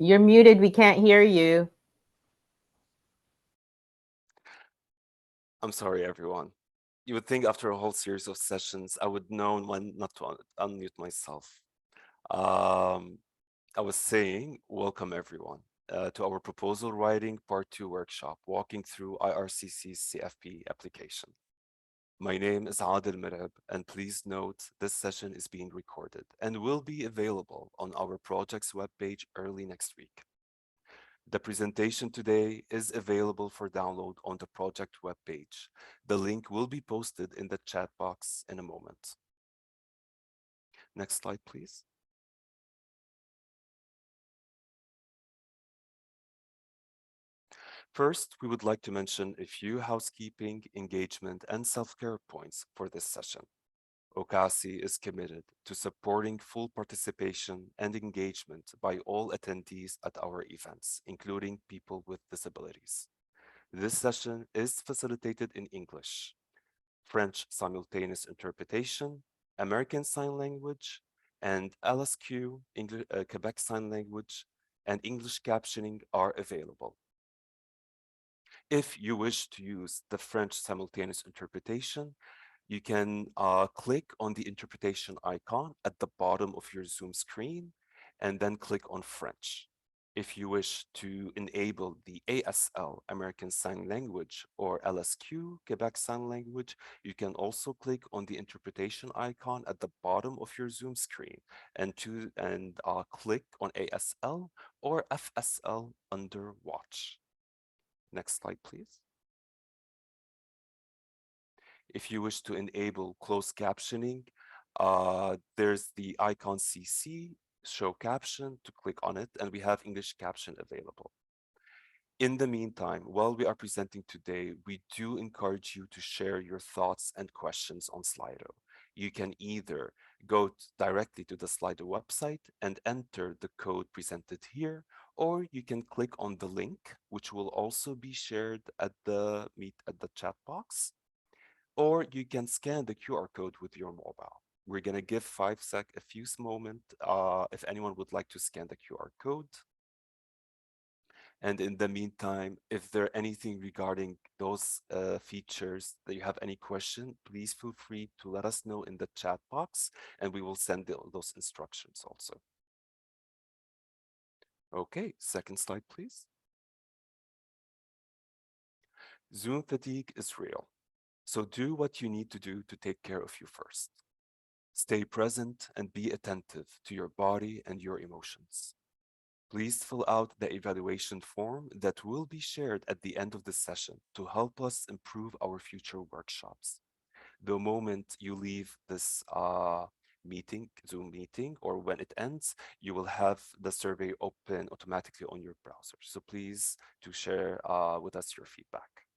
You're muted. We can't hear you. I'm sorry, everyone. You would think after a whole series of sessions, I would know when not to unmute myself. Um, I was saying, welcome everyone to our proposal writing part 2 workshop, walking through IRCC's CFP application. My name is Adil Mirab, and please note this session is being recorded and will be available on our project's webpage early next week. The presentation today is available for download on the project webpage. The link will be posted in the chat box in a moment. Next slide, please. First, we would like to mention a few housekeeping, engagement, and self-care points for this session. OCASI is committed to supporting full participation and engagement by all attendees at our events, including people with disabilities. This session is facilitated in English. French simultaneous interpretation, American Sign Language, and LSQ, Quebec Sign Language, and English captioning are available. If you wish to use the French simultaneous interpretation, you can click on the interpretation icon at the bottom of your Zoom screen and then click on French. If you wish to enable the ASL, American Sign Language, or LSQ, Quebec Sign Language, you can also click on the interpretation icon at the bottom of your Zoom screen and click on ASL or FSL under Watch. Next slide, please. If you wish to enable closed captioning, there's the icon CC, show caption, to click on it, and we have English caption available. In the meantime, while we are presenting today, we do encourage you to share your thoughts and questions on Slido. You can either go directly to the Slido website and enter the code presented here, or you can click on the link, which will also be shared at the chat box, or you can scan the QR code with your mobile. We're gonna give a few moment if anyone would like to scan the QR code. And in the meantime, if there anything regarding those features that you have any question, please feel free to let us know in the chat box and we will send those instructions also. Okay, second slide, please. Zoom fatigue is real. So do what you need to do to take care of you first. Stay present and be attentive to your body and your emotions. Please fill out the evaluation form that will be shared at the end of the session to help us improve our future workshops. The moment you leave this Zoom meeting, or when it ends, you will have the survey open automatically on your browser. So please to share with us your feedback.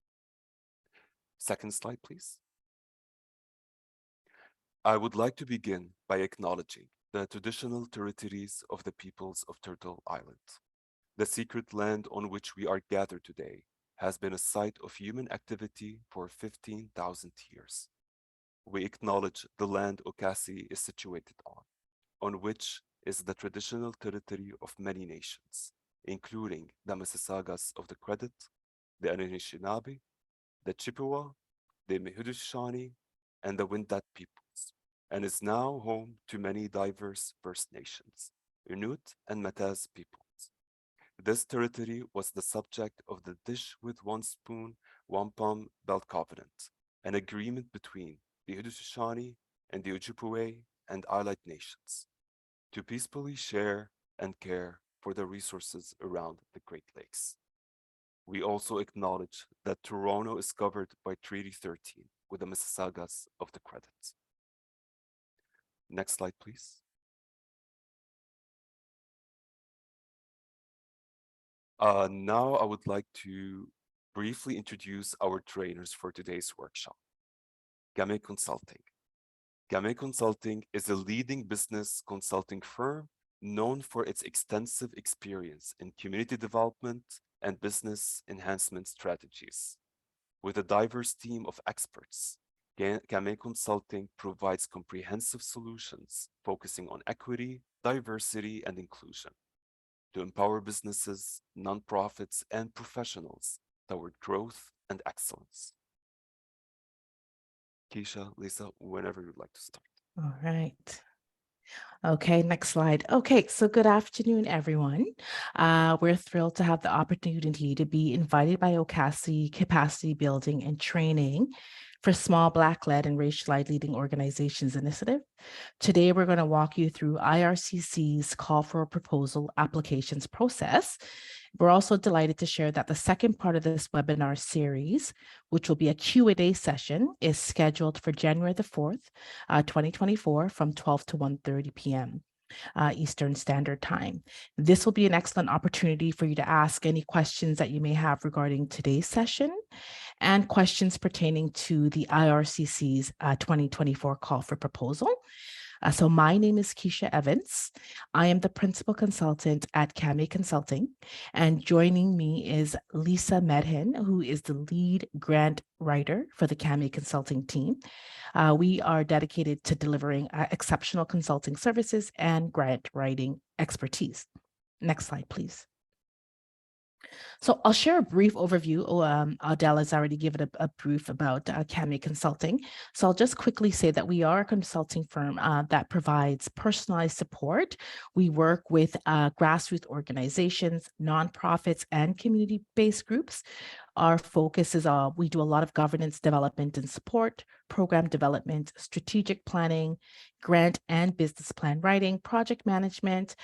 Second slide, please. I would like to begin by acknowledging the traditional territories of the peoples of Turtle Island. The secret land on which we are gathered today has been a site of human activity for 15,000 years. We acknowledge the land Okasi is situated on which is the traditional territory of many nations, including the Mississaugas of the Credit, the Anishinaabe, the Chippewa, the Haudenosaunee, and the Wendat peoples, and is now home to many diverse First Nations, Inuit and Mataz peoples. This territory was the subject of the Dish with One Spoon Wampum Belt Covenant, an agreement between the Haudenosaunee and the Ojibwe and Allied nations to peacefully share and care for the resources around the Great Lakes. We also acknowledge that Toronto is covered by Treaty 13 with the Mississaugas of the Credit. Next slide, please. Now I would like to briefly introduce our trainers for today's workshop. Game Consulting. Game Consulting is a leading business consulting firm known for its extensive experience in community development and business enhancement strategies. With a diverse team of experts, Game Consulting provides comprehensive solutions focusing on equity, diversity, and inclusion. to empower businesses, nonprofits, and professionals toward growth and excellence. Keisha, Lisa, whenever you'd like to start. All right. Okay, next slide. Okay, so good afternoon, everyone. We're thrilled to have the opportunity to be invited by OCASI Capacity Building and Training for Small Black-led and Racialized Leading Organizations Initiative. Today, we're going to walk you through IRCC's call for a proposal applications process. We're also delighted to share that the second part of this webinar series, which will be a Q&A session, is scheduled for January the 4th, 2024 from 12 to 1:30 p.m. Eastern Standard Time. This will be an excellent opportunity for you to ask any questions that you may have regarding today's session and questions pertaining to the IRCC's 2024 call for proposal. So my name is Keisha Evans. I am the principal consultant at CAMI Consulting, and joining me is Lisa Medhin, who is the lead grant writer for the CAMI Consulting team. We are dedicated to delivering exceptional consulting services and grant writing expertise. Next slide, please. So I'll share a brief overview. Adele has already given a brief about CAMI Consulting. So I'll just quickly say that we are a consulting firm that provides personalized support. We work with grassroots organizations, nonprofits, and community-based groups. Our focus is we do a lot of governance development and support, program development, strategic planning, grant and business plan writing, project management.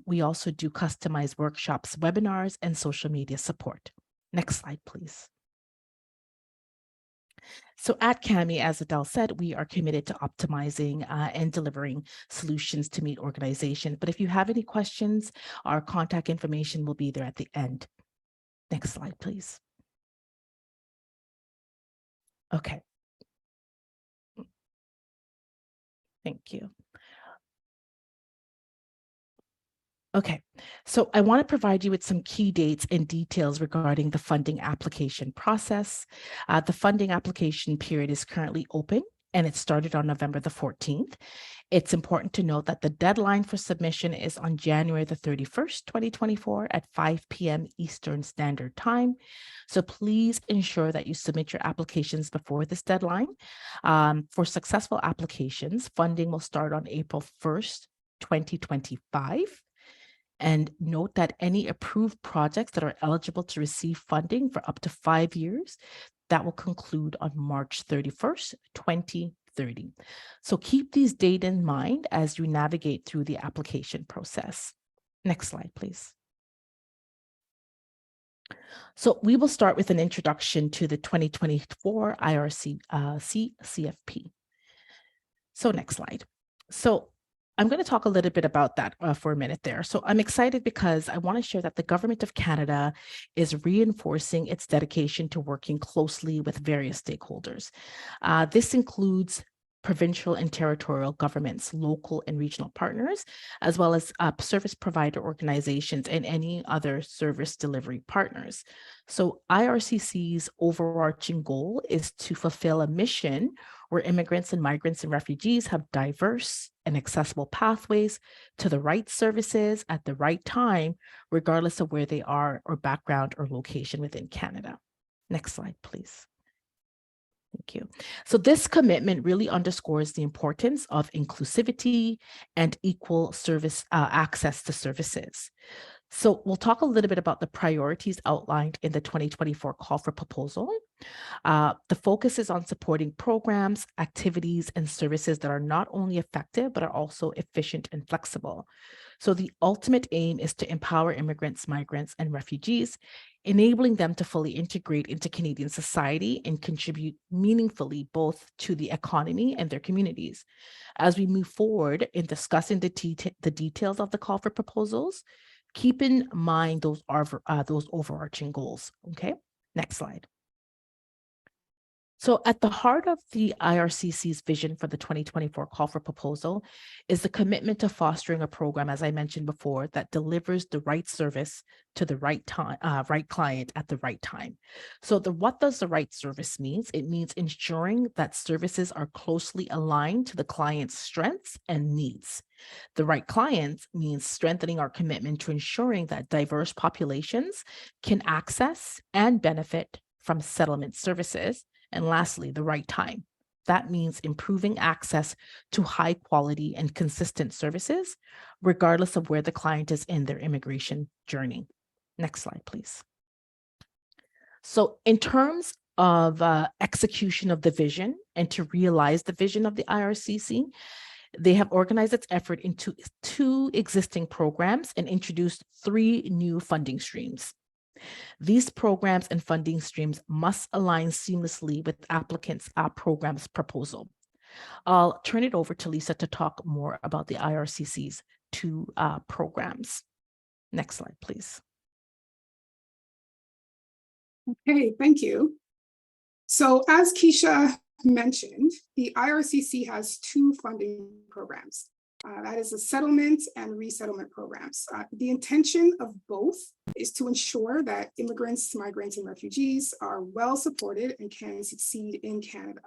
We also do customized workshops, webinars, and social media support. Next slide, please. So at CAMI, as Adele said, we are committed to optimizing and delivering solutions to meet organizations. But if you have any questions, our contact information will be there at the end. Next slide, please. Okay. Thank you. Okay, so I want to provide you with some key dates and details regarding the funding application process. The funding application period is currently open, and it started on November the 14th. It's important to note that the deadline for submission is on January the 31st, 2024 at 5 p.m. Eastern Standard Time. So please ensure that you submit your applications before this deadline. For successful applications, funding will start on April 1st, 2025. And note that any approved projects that are eligible to receive funding for up to 5 years, that will conclude on March 31st, 2030. So keep these dates in mind as you navigate through the application process. Next slide, please. So we will start with an introduction to the 2024 IRCCFP. So next slide. So I'm going to talk a little bit about that for a minute there. So I'm excited because I want to share that the Government of Canada is reinforcing its dedication to working closely with various stakeholders. This includes provincial and territorial governments, local and regional partners, as well as service provider organizations and any other service delivery partners. So IRCC's overarching goal is to fulfill a mission where immigrants and migrants and refugees have diverse and accessible pathways to the right services at the right time, regardless of where they are or background or location within Canada. Next slide, please. Thank you. So this commitment really underscores the importance of inclusivity and equal service access to services. So we'll talk a little bit about the priorities outlined in the 2024 call for proposal. The focus is on supporting programs, activities, and services that are not only effective, but are also efficient and flexible. So the ultimate aim is to empower immigrants, migrants, and refugees, enabling them to fully integrate into Canadian society and contribute meaningfully both to the economy and their communities. As we move forward in discussing the details of the call for proposals, keep in mind those overarching goals. Okay, next slide. So at the heart of the IRCC's vision for the 2024 call for proposal is the commitment to fostering a program, as I mentioned before, that delivers the right service to the right time, right client at the right time. So what does the right service means? It means ensuring that services are closely aligned to the client's strengths and needs. The right clients means strengthening our commitment to ensuring that diverse populations can access and benefit from settlement services. And lastly, the right time. That means improving access to high quality and consistent services, regardless of where the client is in their immigration journey. Next slide, please. So in terms of execution of the vision and to realize the vision of the IRCC, they have organized its effort into 2 existing programs and introduced 3 new funding streams. These programs and funding streams must align seamlessly with applicants' program's proposal. I'll turn it over to Lisa to talk more about the IRCC's 2 programs. Next slide, please. Okay, thank you. So as Keisha mentioned, the IRCC has 2 funding programs. That is the settlement and resettlement programs. The intention of both is to ensure that immigrants, migrants, and refugees are well supported and can succeed in Canada.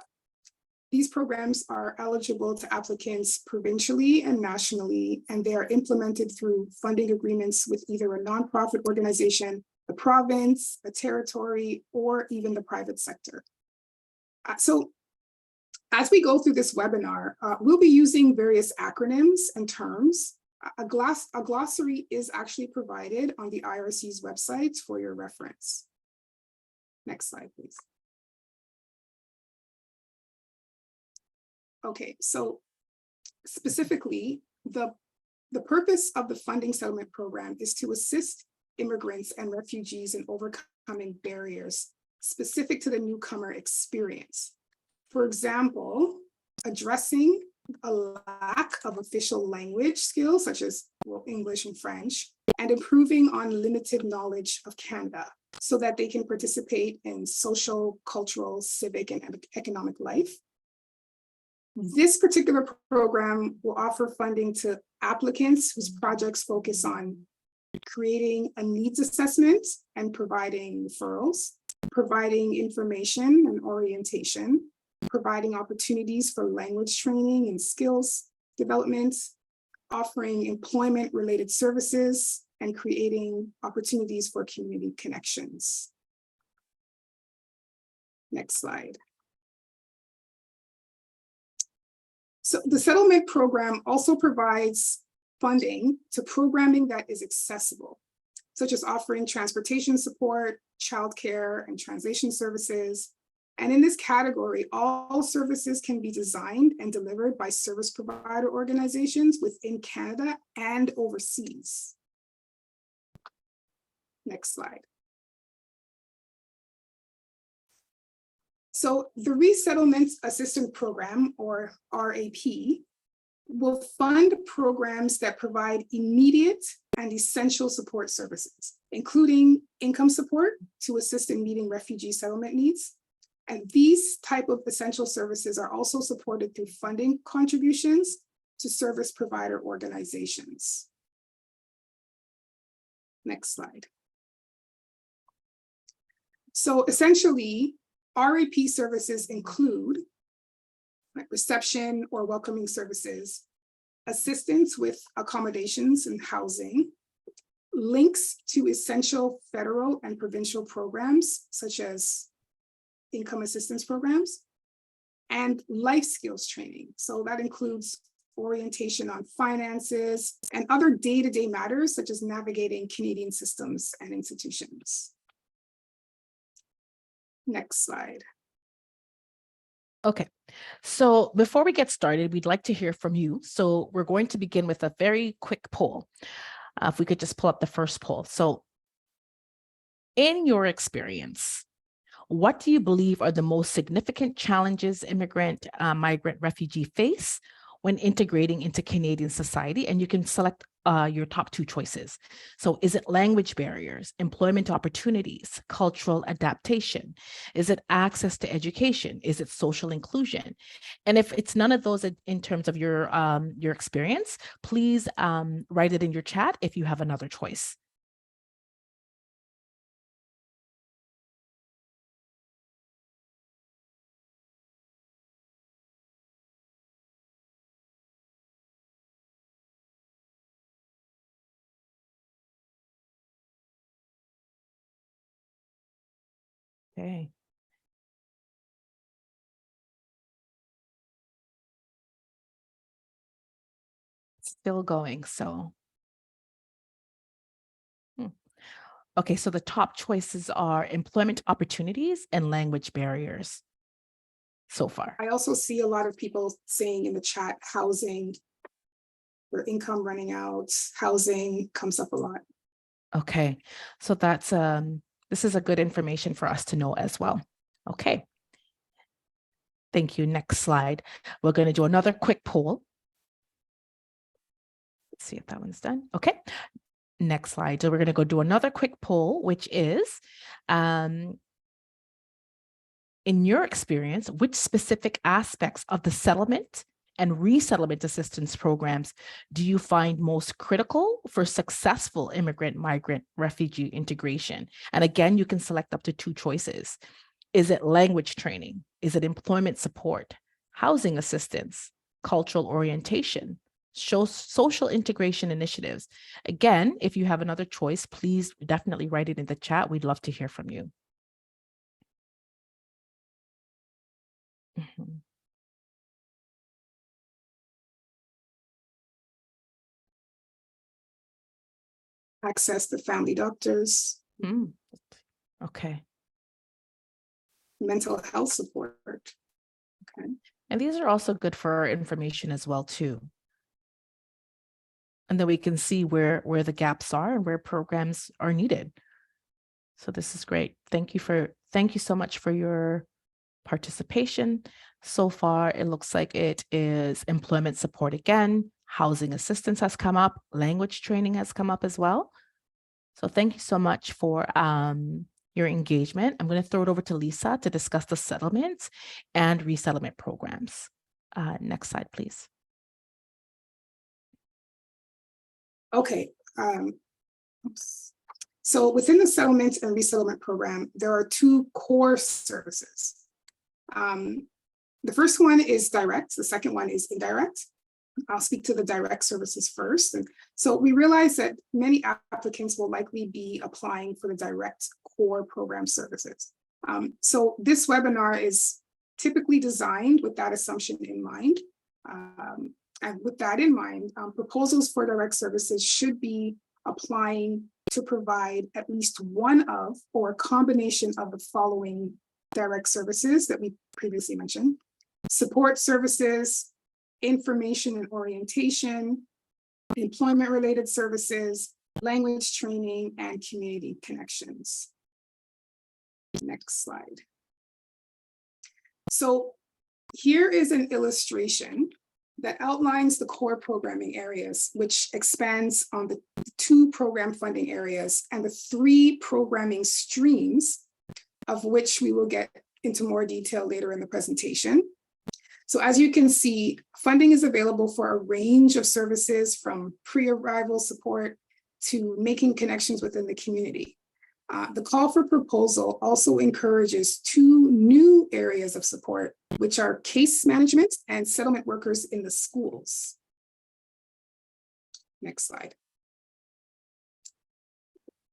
These programs are eligible to applicants provincially and nationally, and they are implemented through funding agreements with either a nonprofit organization, the province, a territory, or even the private sector. So as we go through this webinar, we'll be using various acronyms and terms. A glossary is actually provided on the IRC's website for your reference. Next slide, please. Okay, so specifically, the purpose of the funding settlement program is to assist immigrants and refugees in overcoming barriers specific to the newcomer experience. For example, addressing a lack of official language skills, such as English and French, and improving on limited knowledge of Canada so that they can participate in social, cultural, civic, and economic life. This particular program will offer funding to applicants whose projects focus on creating a needs assessment and providing referrals, providing information and orientation, providing opportunities for language training and skills development, offering employment-related services, and creating opportunities for community connections. Next slide. So the settlement program also provides funding to programming that is accessible, such as offering transportation support, childcare, and translation services. And in this category, all services can be designed and delivered by service provider organizations within Canada and overseas. Next slide. So the Resettlement Assistance Program, or RAP, will fund programs that provide immediate and essential support services, including income support to assist in meeting refugee settlement needs. And these type of essential services are also supported through funding contributions to service provider organizations. Next slide. So essentially, RAP services include reception or welcoming services, assistance with accommodations and housing, links to essential federal and provincial programs, such as income assistance programs, and life skills training. So that includes orientation on finances and other day-to-day matters, such as navigating Canadian systems and institutions. Next slide. Okay, so before we get started, we'd like to hear from you. So we're going to begin with a very quick poll. If we could just pull up the first poll. So in your experience, what do you believe are the most significant challenges immigrant, migrant, refugee face when integrating into Canadian society? And you can select your top two choices. So is it language barriers, employment opportunities, cultural adaptation? Is it access to education? Is it social inclusion? And if it's none of those in terms of your experience, please write it in your chat if you have another choice. Okay. Still going, so. Okay, so the top choices are employment opportunities and language barriers so far. I also see a lot of people saying in the chat, housing, or income running out, housing comes up a lot. Okay, so that's this is a good information for us to know as well. Okay. Thank you. Next slide. We're going to do another quick poll. Let's see if that one's done. Okay. Next slide. So we're going to go do another quick poll, which is, in your experience, which specific aspects of the settlement and resettlement assistance programs do you find most critical for successful immigrant, migrant, refugee integration? And again, you can select up to two choices. Is it language training? Is it employment support, housing assistance, cultural orientation, social integration initiatives? Again, if you have another choice, please definitely write it in the chat. We'd love to hear from you. Mhm. Access to family doctors, Okay. mental health support. Okay. And these are also good for our information as well, too. And then we can see where the gaps are and where programs are needed. So this is great. Thank you so much for your participation. So far, it looks like it is employment support again, housing assistance has come up, language training has come up as well. So thank you so much for your engagement. I'm going to throw it over to Lisa to discuss the settlements and resettlement programs. Next slide, please. Okay. Oops. So within the settlement and resettlement program, there are two core services. The first one is direct, the second one is indirect. I'll speak to the direct services first. And so we realize that many applicants will likely be applying for the direct core program services. So this webinar is typically designed with that assumption in mind. And with that in mind, proposals for direct services should be applying to provide at least one of or a combination of the following direct services that we previously mentioned: support services, information and orientation, employment-related services, language training, and community connections. Next slide. So here is an illustration that outlines the core programming areas, which expands on the two program funding areas and the three programming streams, of which we will get into more detail later in the presentation. So as you can see, funding is available for a range of services, from pre-arrival support to making connections within the community. The call for proposal also encourages two new areas of support, which are case management and settlement workers in the schools. Next slide.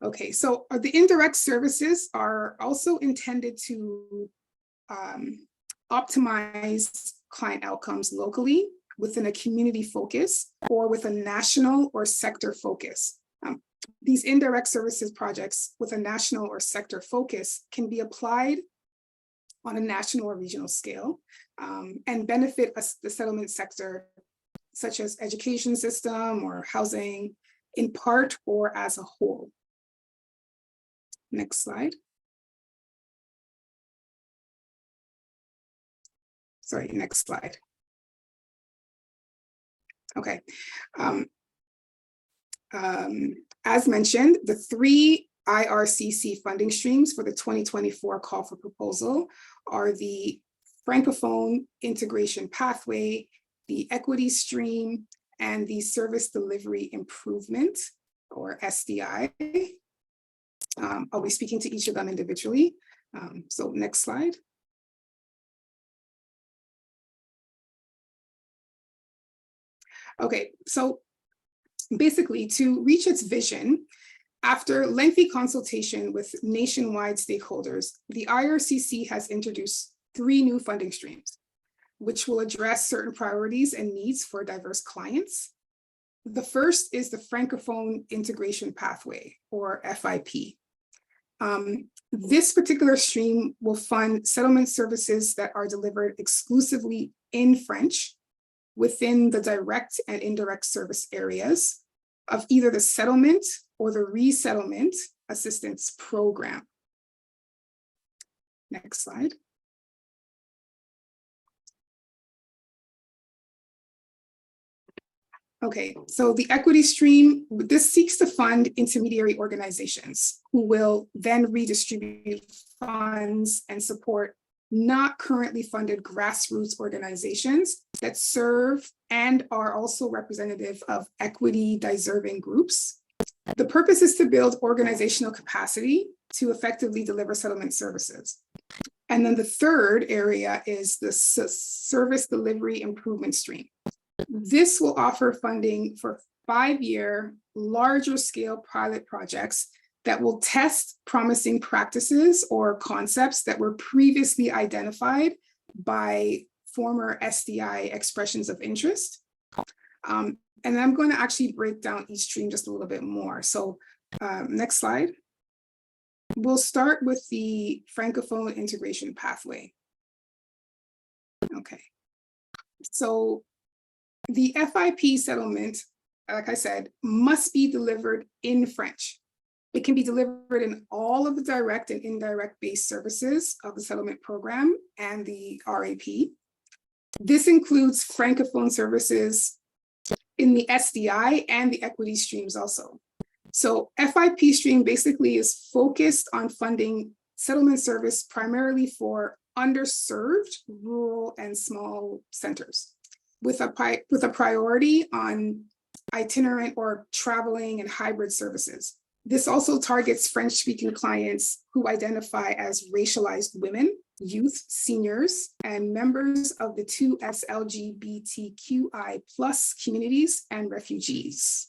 Okay, so the indirect services are also intended to optimize client outcomes locally within a community focus or with a national or sector focus. These indirect services projects with a national or sector focus can be applied on a national or regional scale and benefit the settlement sector, such as education system or housing, in part or as a whole. Next slide. Sorry, next slide. Okay. As mentioned, the 3 IRCC funding streams for the 2024 call for proposal are the Francophone Integration Pathway, the Equity Stream, and the Service Delivery Improvement, or SDI. I'll be speaking to each of them individually. So next slide. Okay, so basically, to reach its vision, after lengthy consultation with nationwide stakeholders, the IRCC has introduced 3 new funding streams, which will address certain priorities and needs for diverse clients. The first is the Francophone Integration Pathway, or FIP. This particular stream will fund settlement services that are delivered exclusively in French within the direct and indirect service areas of either the settlement or the resettlement assistance program. Next slide. Okay, so the equity stream, this seeks to fund intermediary organizations who will then redistribute funds and support not currently funded grassroots organizations that serve and are also representative of equity deserving groups. The purpose is to build organizational capacity to effectively deliver settlement services. And then the third area is the Service Delivery Improvement Stream. This will offer funding for 5-year, larger scale pilot projects that will test promising practices or concepts that were previously identified by former SDI expressions of interest. And I'm going to actually break down each stream just a little bit more. So next slide. We'll start with the Francophone Integration Pathway. Okay, so the FIP settlement, like I said, must be delivered in French. It can be delivered in all of the direct and indirect based services of the settlement program and the RAP. This includes Francophone services in the SDI and the equity streams also. So FIP stream basically is focused on funding settlement service primarily for underserved rural and small centers, with a priority on itinerant or traveling and hybrid services. This also targets French-speaking clients who identify as racialized women, youth, seniors, and members of the 2S LGBTQI+ communities and refugees.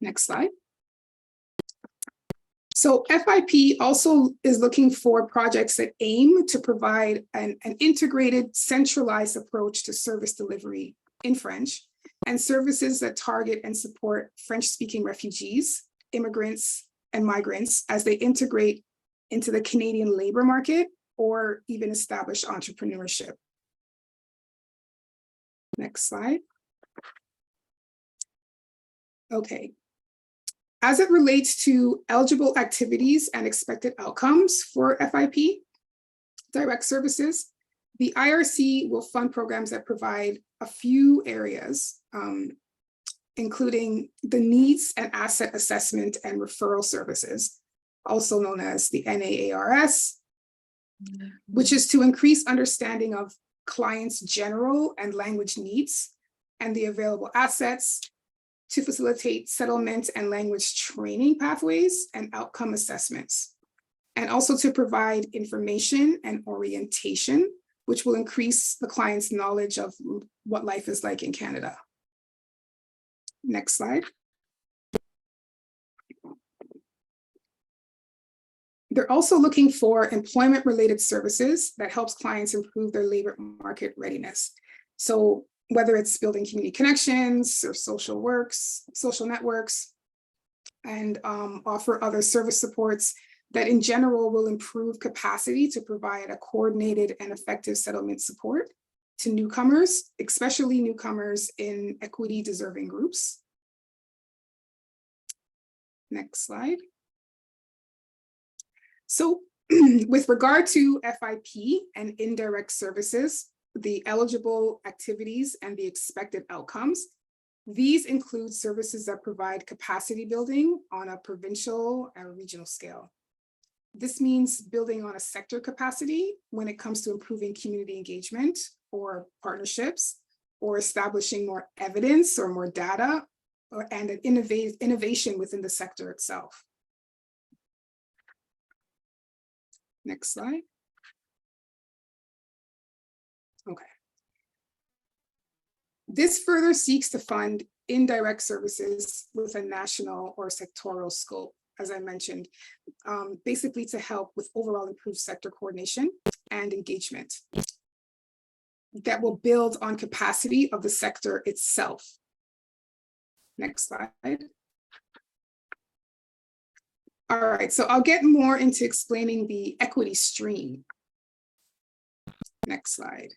Next slide. So FIP also is looking for projects that aim to provide an integrated, centralized approach to service delivery in French, and services that target and support French-speaking refugees, immigrants, and migrants as they integrate into the Canadian labor market or even establish entrepreneurship. Next slide. Okay. As it relates to eligible activities and expected outcomes for FIP direct services, the IRC will fund programs that provide a few areas, including the needs and asset assessment and referral services, also known as the NAARS, which is to increase understanding of clients' general and language needs and the available assets, to facilitate settlement and language training pathways and outcome assessments, and also to provide information and orientation, which will increase the client's knowledge of what life is like in Canada. Next slide. They're also looking for employment-related services that helps clients improve their labor market readiness. So whether it's building community connections or social networks, and offer other service supports that in general will improve capacity to provide a coordinated and effective settlement support to newcomers, especially newcomers in equity deserving groups. Next slide. So with regard to FIP and indirect services, the eligible activities and the expected outcomes, These include services that provide capacity building on a provincial and regional scale. This means building on a sector capacity when it comes to improving community engagement or partnerships, or establishing more evidence or more data, and an innovation within the sector itself. Next slide. Okay. This further seeks to fund indirect services with a national or sectoral scope, as I mentioned, basically to help with overall improved sector coordination and engagement that will build on capacity of the sector itself. Next slide. All right, so I'll get more into explaining the equity stream. Next slide.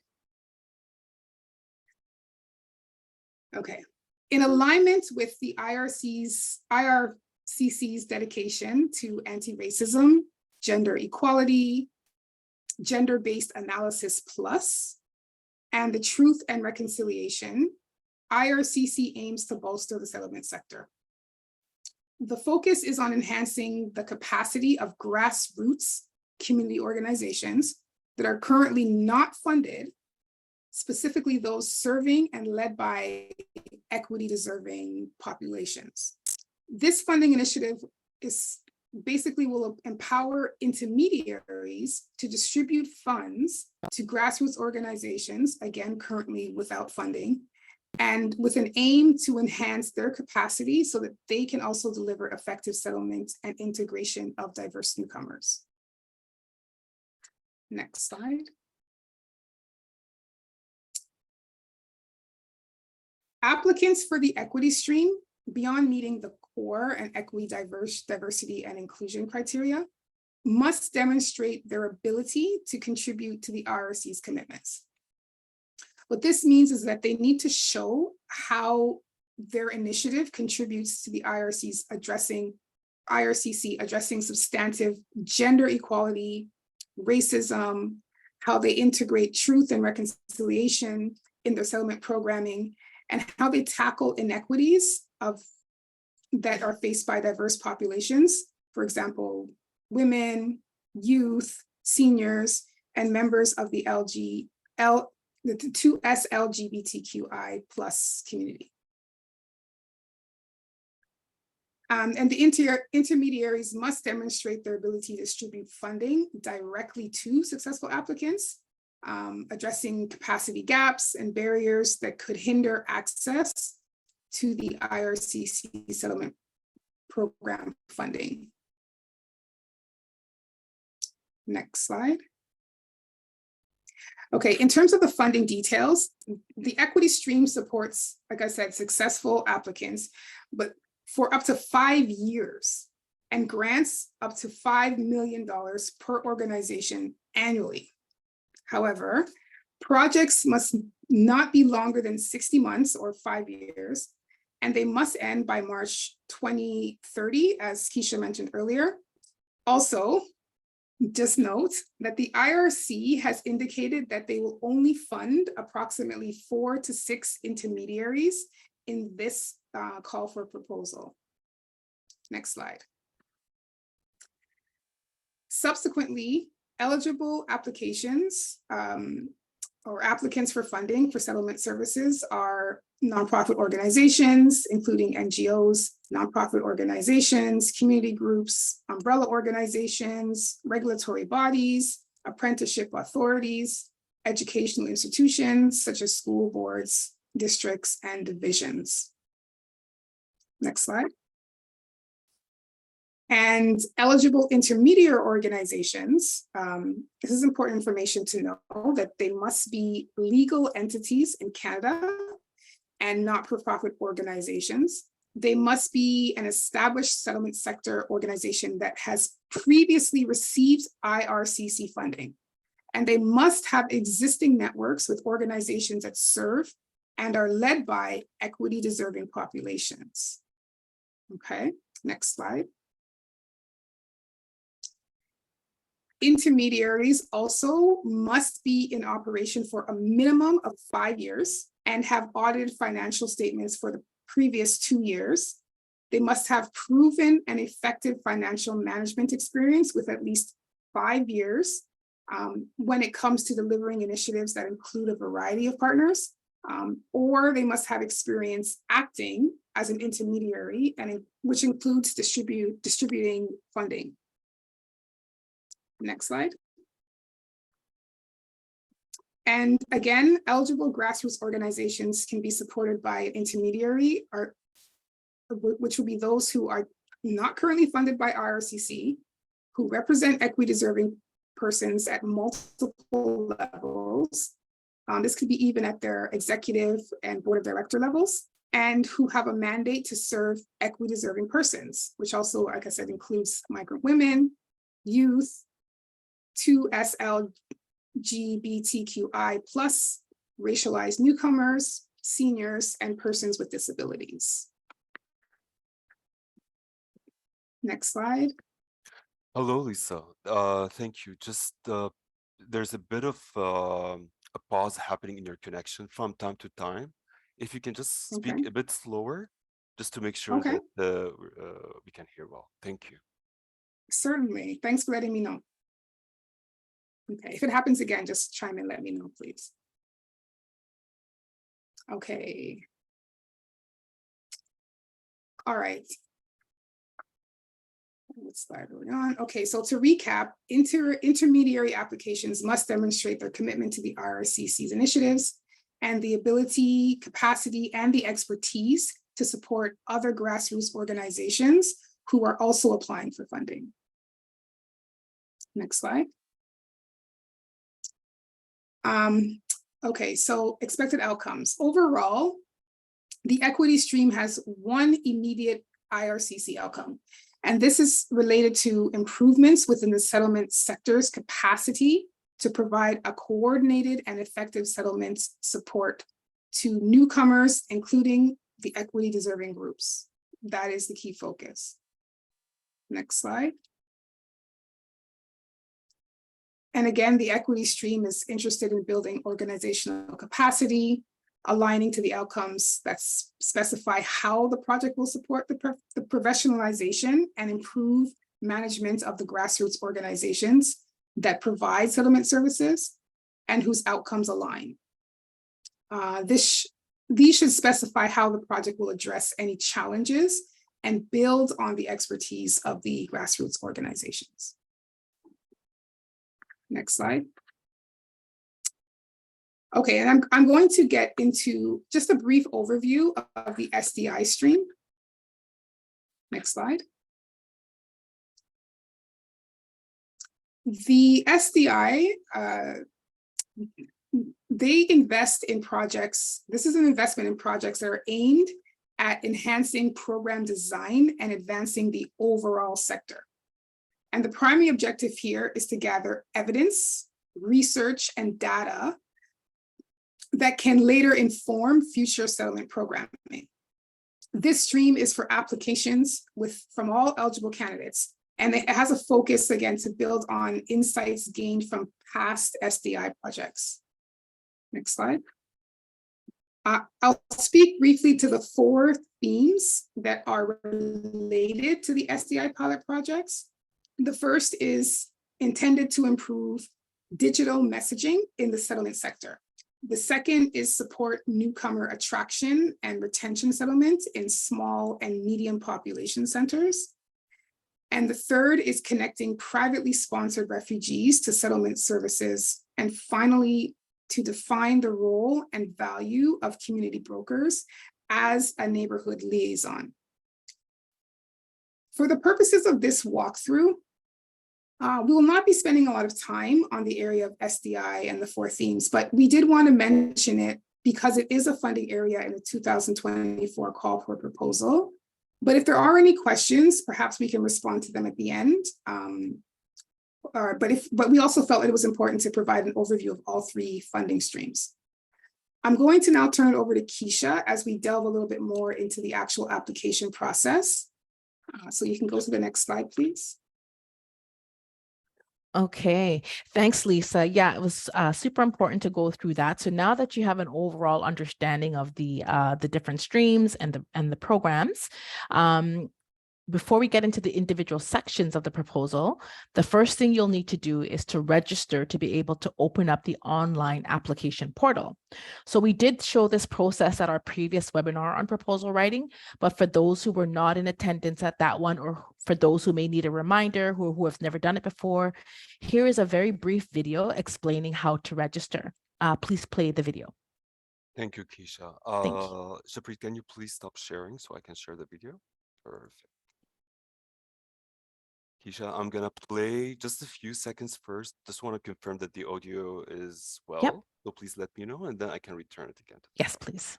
Okay, in alignment with the IRCC's dedication to anti-racism, gender equality, gender-based analysis plus, and the truth and reconciliation, IRCC aims to bolster the settlement sector. The focus is on enhancing the capacity of grassroots community organizations that are currently not funded, specifically those serving and led by equity deserving populations. This funding initiative is basically will empower intermediaries to distribute funds to grassroots organizations, again, currently without funding, and with an aim to enhance their capacity so that they can also deliver effective settlement and integration of diverse newcomers. Next slide. Applicants for the equity stream, beyond meeting the core and equity, diversity and inclusion criteria, must demonstrate their ability to contribute to the IRC's commitments. What this means is that they need to show how their initiative contributes to the IRCC addressing substantive gender equality, racism, how they integrate truth and reconciliation in their settlement programming, and how they tackle inequities that are faced by diverse populations, for example, women, youth, seniors, and members of the 2S LGBTQI+ community. And the intermediaries must demonstrate their ability to distribute funding directly to successful applicants, addressing capacity gaps and barriers that could hinder access to the IRCC settlement program funding. Next slide. Okay, in terms of the funding details, the equity stream supports, like I said, successful applicants, but for up to 5 years, and grants up to $5 million per organization annually. However, projects must not be longer than 60 months or 5 years, and they must end by March 2030, as Keisha mentioned earlier. Also, just note that the IRC has indicated that they will only fund approximately 4 to 6 intermediaries in this call for proposal. Next slide. Subsequently, eligible applications or applicants for funding for settlement services are nonprofit organizations, including NGOs, nonprofit organizations, community groups, umbrella organizations, regulatory bodies, apprenticeship authorities, educational institutions such as school boards, districts, and divisions. Next slide. And eligible intermediary organizations, this is important information to know that they must be legal entities in Canada and not-for-profit organizations. They must be an established settlement sector organization that has previously received IRCC funding. And they must have existing networks with organizations that serve and are led by equity-deserving populations. Okay, next slide. Intermediaries also must be in operation for a minimum of 5 years and have audited financial statements for the previous 2 years. They must have proven and effective financial management experience with at least 5 years when it comes to delivering initiatives that include a variety of partners, or they must have experience acting as an intermediary, which includes distributing funding. Next slide. And again, eligible grassroots organizations can be supported by an intermediary, which will be those who are not currently funded by IRCC, who represent equity-deserving persons at multiple levels. This could be even at their executive and board of director levels, and who have a mandate to serve equity-deserving persons, which also, like I said, includes migrant women, youth, 2SLGBTQI+, racialized newcomers, seniors, and persons with disabilities. Next slide. Hello, Lisa. Thank you. Just there's a bit of a pause happening in your connection from time to time. If you can just speak a bit slower, just to make sure that we can hear well. Thank you. Certainly. Thanks for letting me know. Okay, if it happens again, just chime in, let me know, please. Okay. All right. What slide are we on? Okay, so to recap, intermediary applications must demonstrate their commitment to the IRCC's initiatives and the ability, capacity, and the expertise to support other grassroots organizations who are also applying for funding. Next slide. Okay, so expected outcomes. Overall, the equity stream has one immediate IRCC outcome, and this is related to improvements within the settlement sector's capacity to provide a coordinated and effective settlement support to newcomers, including the equity deserving groups. That is the key focus. Next slide. And again, the equity stream is interested in building organizational capacity, aligning to the outcomes that specify how the project will support the professionalization and improve management of the grassroots organizations that provide settlement services and whose outcomes align. These should specify how the project will address any challenges and build on the expertise of the grassroots organizations. Next slide. Okay, and I'm going to get into just a brief overview of the SDI stream. Next slide. The SDI, they invest in projects. This is an investment in projects that are aimed at enhancing program design and advancing the overall sector. And the primary objective here is to gather evidence, research, and data that can later inform future settlement programming. This stream is for applications from all eligible candidates, and it has a focus, again, to build on insights gained from past SDI projects. Next slide. I'll speak briefly to the 4 themes that are related to the SDI pilot projects. The first is intended to improve digital messaging in the settlement sector. The second is support newcomer attraction and retention settlement in small and medium population centers. And the third is connecting privately sponsored refugees to settlement services. And finally, to define the role and value of community brokers as a neighborhood liaison. For the purposes of this walkthrough, we will not be spending a lot of time on the area of SDI and the 4 themes, but we did want to mention it because it is a funding area in the 2024 call for proposal. But if there are any questions, perhaps we can respond to them at the end. But we also felt it was important to provide an overview of all 3 funding streams. I'm going to now turn it over to Keisha as we delve a little bit more into the actual application process. So you can go to the next slide, please. Okay, thanks, Lisa. Yeah, it was super important to go through that. So now that you have an overall understanding of the different streams and the programs, before we get into the individual sections of the proposal, the first thing you'll need to do is to register to be able to open up the online application portal. So we did show this process at our previous webinar on proposal writing, but for those who were not in attendance at that one, or for those who may need a reminder, who have never done it before, here is a very brief video explaining how to register. Please play the video. Thank you, Keisha. Thank you. Shapri, can you please stop sharing so I can share the video? Perfect. Keisha, I'm gonna play just a few seconds first. Just want to confirm that the audio is well. Yep. So please let me know, and then I can return it again. Yes, please.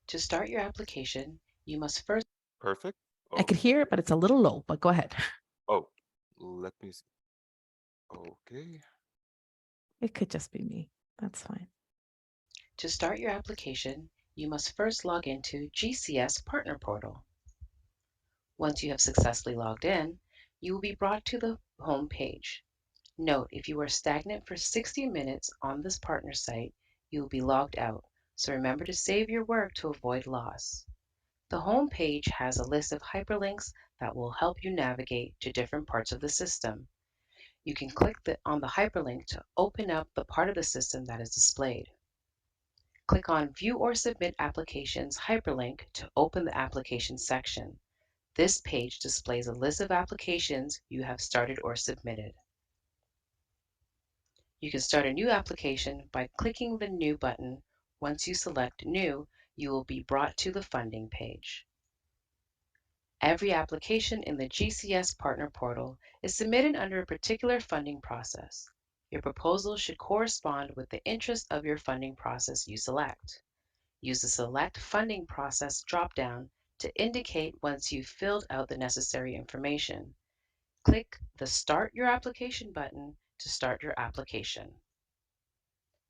To start your application, you must first. Perfect. I could hear it, but it's a little low, but go ahead. Oh, let me see. Okay. It could just be me. That's fine. To start your application, you must first log into GCS Partner Portal. Once you have successfully logged in, you will be brought to the home page. Note, if you are stagnant for 60 minutes on this partner site, you will be logged out, so remember to save your work to avoid loss. The home page has a list of hyperlinks that will help you navigate to different parts of the system. You can click on the hyperlink to open up the part of the system that is displayed. Click on View or Submit Applications hyperlink to open the application section. This page displays a list of applications you have started or submitted. You can start a new application by clicking the New button. Once you select New, you will be brought to the funding page. Every application in the GCS Partner Portal is submitted under a particular funding process. Your proposal should correspond with the interest of your funding process you select. Use the Select Funding Process drop-down to indicate once you've filled out the necessary information. Click the Start Your Application button to start your application.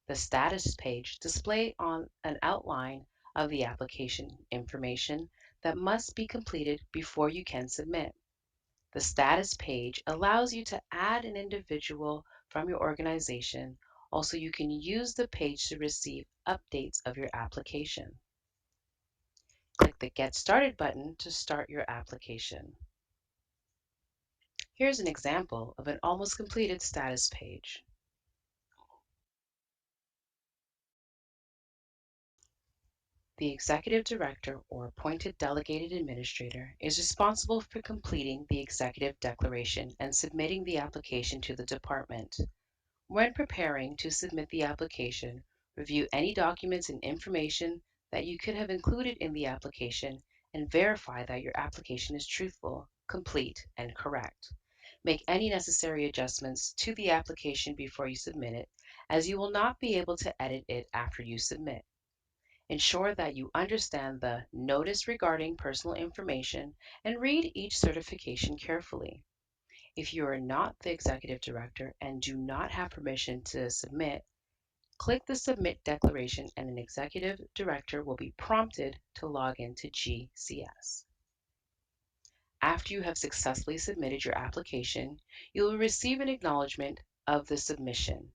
The status page displays on an outline of the application information that must be completed before you can submit. The status page allows you to add an individual from your organization. Also, you can use the page to receive updates of your application. Click the Get Started button to start your application. Here's an example of an almost completed status page. The Executive Director or appointed delegated administrator is responsible for completing the executive declaration and submitting the application to the department. When preparing to submit the application, review any documents and information that you could have included in the application and verify that your application is truthful, complete, and correct. Make any necessary adjustments to the application before you submit it, as you will not be able to edit it after you submit. Ensure that you understand the notice regarding personal information and read each certification carefully. If you are not the executive director and do not have permission to submit, click the Submit declaration and an executive director will be prompted to log into GCS. After you have successfully submitted your application, you will receive an acknowledgement of the submission.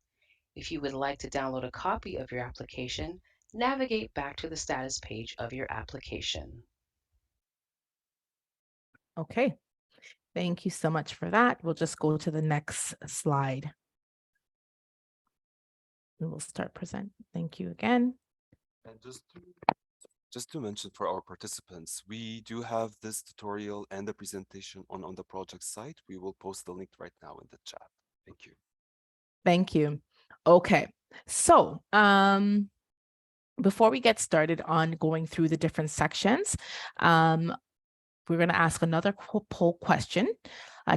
If you would like to download a copy of your application, navigate back to the status page of your application. Okay, thank you so much for that. We'll just go to the next slide. And we'll start present. Thank you again. And just to mention for our participants, we do have this tutorial and the presentation on the project site. We will post the link right now in the chat. Thank you. Thank you. Okay, so before we get started on going through the different sections, we're going to ask another poll question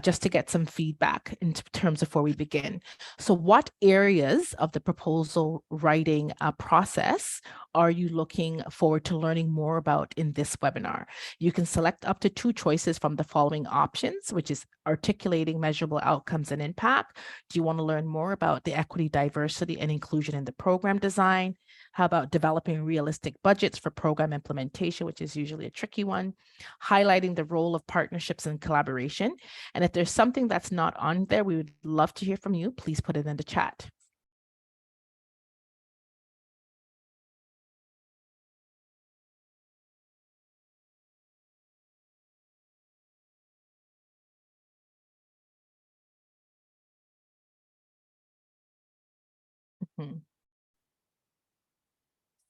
just to get some feedback in terms of before we begin. So what areas of the proposal writing process are you looking forward to learning more about in this webinar? You can select up to 2 choices from the following options, which is articulating measurable outcomes and impact. Do you want to learn more about the equity, diversity, and inclusion in the program design? How about developing realistic budgets for program implementation, which is usually a tricky one? Highlighting the role of partnerships and collaboration. And if there's something that's not on there, we would love to hear from you. Please put it in the chat.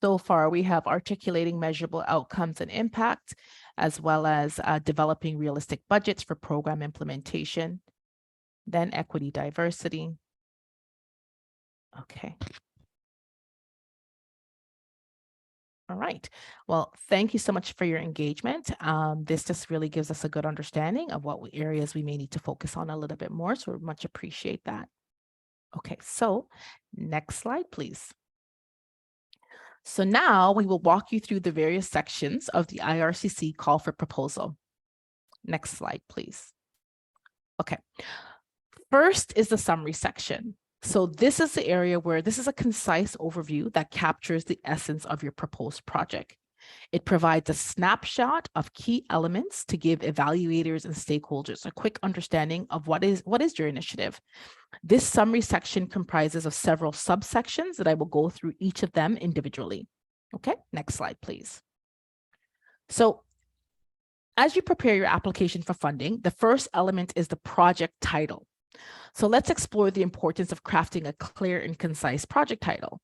So far, we have articulating measurable outcomes and impact, as well as developing realistic budgets for program implementation, then equity, diversity. Okay. All right. Well, thank you so much for your engagement. This just really gives us a good understanding of what areas we may need to focus on a little bit more. So we much appreciate that. Okay, so next slide, please. So now we will walk you through the various sections of the IRCC call for proposal. Next slide, please. Okay. First is the summary section. So this is the area where this is a concise overview that captures the essence of your proposed project. It provides a snapshot of key elements to give evaluators and stakeholders a quick understanding of what is your initiative. This summary section comprises of several subsections that I will go through each of them individually. Okay, next slide, please. So as you prepare your application for funding, the first element is the project title. So let's explore the importance of crafting a clear and concise project title.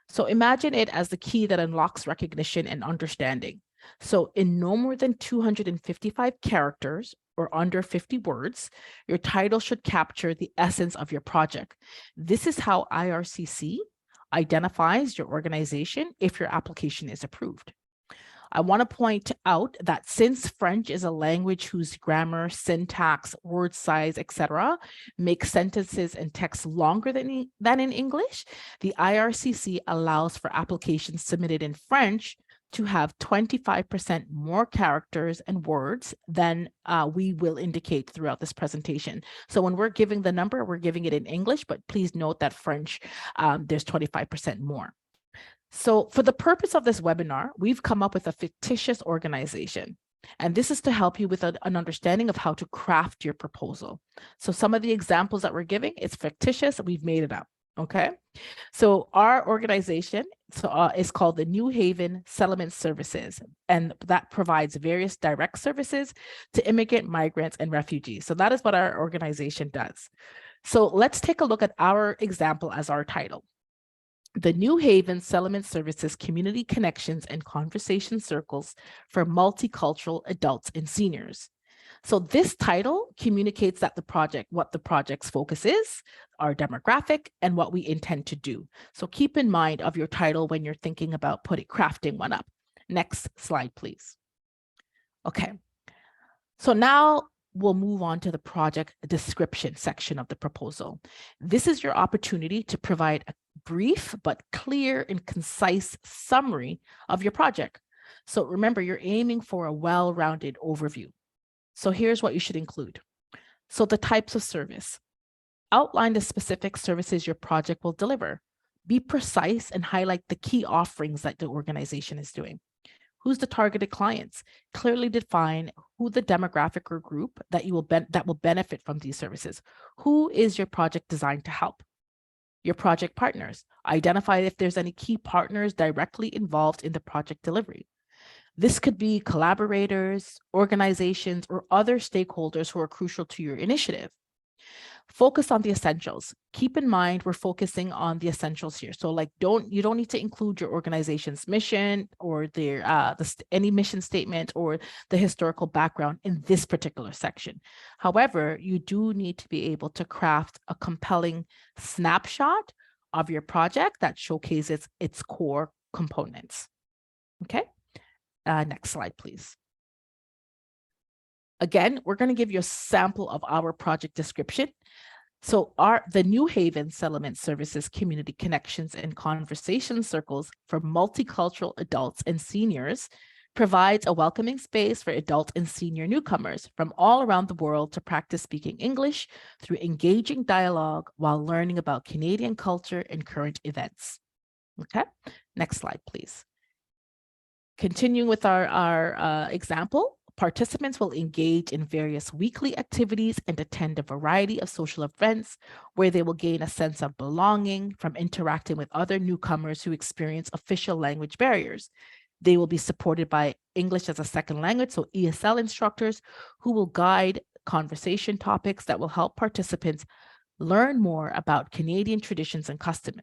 So imagine it as the key that unlocks recognition and understanding. So in no more than 255 characters or under 50 words, your title should capture the essence of your project. This is how IRCC identifies your organization if your application is approved. I want to point out that since French is a language whose grammar, syntax, word size, etc., make sentences and text longer than in English, the IRCC allows for applications submitted in French to have 25% more characters and words than we will indicate throughout this presentation. So when we're giving the number, we're giving it in English, but please note that French, there's 25% more. So for the purpose of this webinar, we've come up with a fictitious organization. And this is to help you with an understanding of how to craft your proposal. So some of the examples that we're giving, it's fictitious, we've made it up, okay? So our organization is called the New Haven Settlement Services, and that provides various direct services to immigrant, migrants, and refugees. So that is what our organization does. So let's take a look at our example as our title. The New Haven Settlement Services Community Connections and Conversation Circles for Multicultural Adults and Seniors. So this title communicates that what the project's focus is, our demographic, and what we intend to do. So keep in mind of your title when you're thinking about crafting one up. Next slide, please. Okay, so now we'll move on to the project description section of the proposal. This is your opportunity to provide a brief but clear and concise summary of your project. So remember, you're aiming for a well-rounded overview. So here's what you should include. So the types of service. Outline the specific services your project will deliver. Be precise and highlight the key offerings that the organization is doing. Who's the targeted clients? Clearly define who the demographic or group that will benefit from these services. Who is your project designed to help? Your project partners. Identify if there's any key partners directly involved in the project delivery. This could be collaborators, organizations, or other stakeholders who are crucial to your initiative. Focus on the essentials. Keep in mind, we're focusing on the essentials here. So you don't need to include your organization's mission or any mission statement or the historical background in this particular section. However, you do need to be able to craft a compelling snapshot of your project that showcases its core components. Okay, next slide, please. Again, we're going to give you a sample of our project description. So the New Haven Settlement Services Community Connections and Conversation Circles for multicultural adults and seniors provides a welcoming space for adult and senior newcomers from all around the world to practice speaking English through engaging dialogue while learning about Canadian culture and current events. Okay, next slide, please. Continuing with our example, participants will engage in various weekly activities and attend a variety of social events where they will gain a sense of belonging from interacting with other newcomers who experience official language barriers. They will be supported by English as a second language, so ESL instructors who will guide conversation topics that will help participants learn more about Canadian traditions and customs.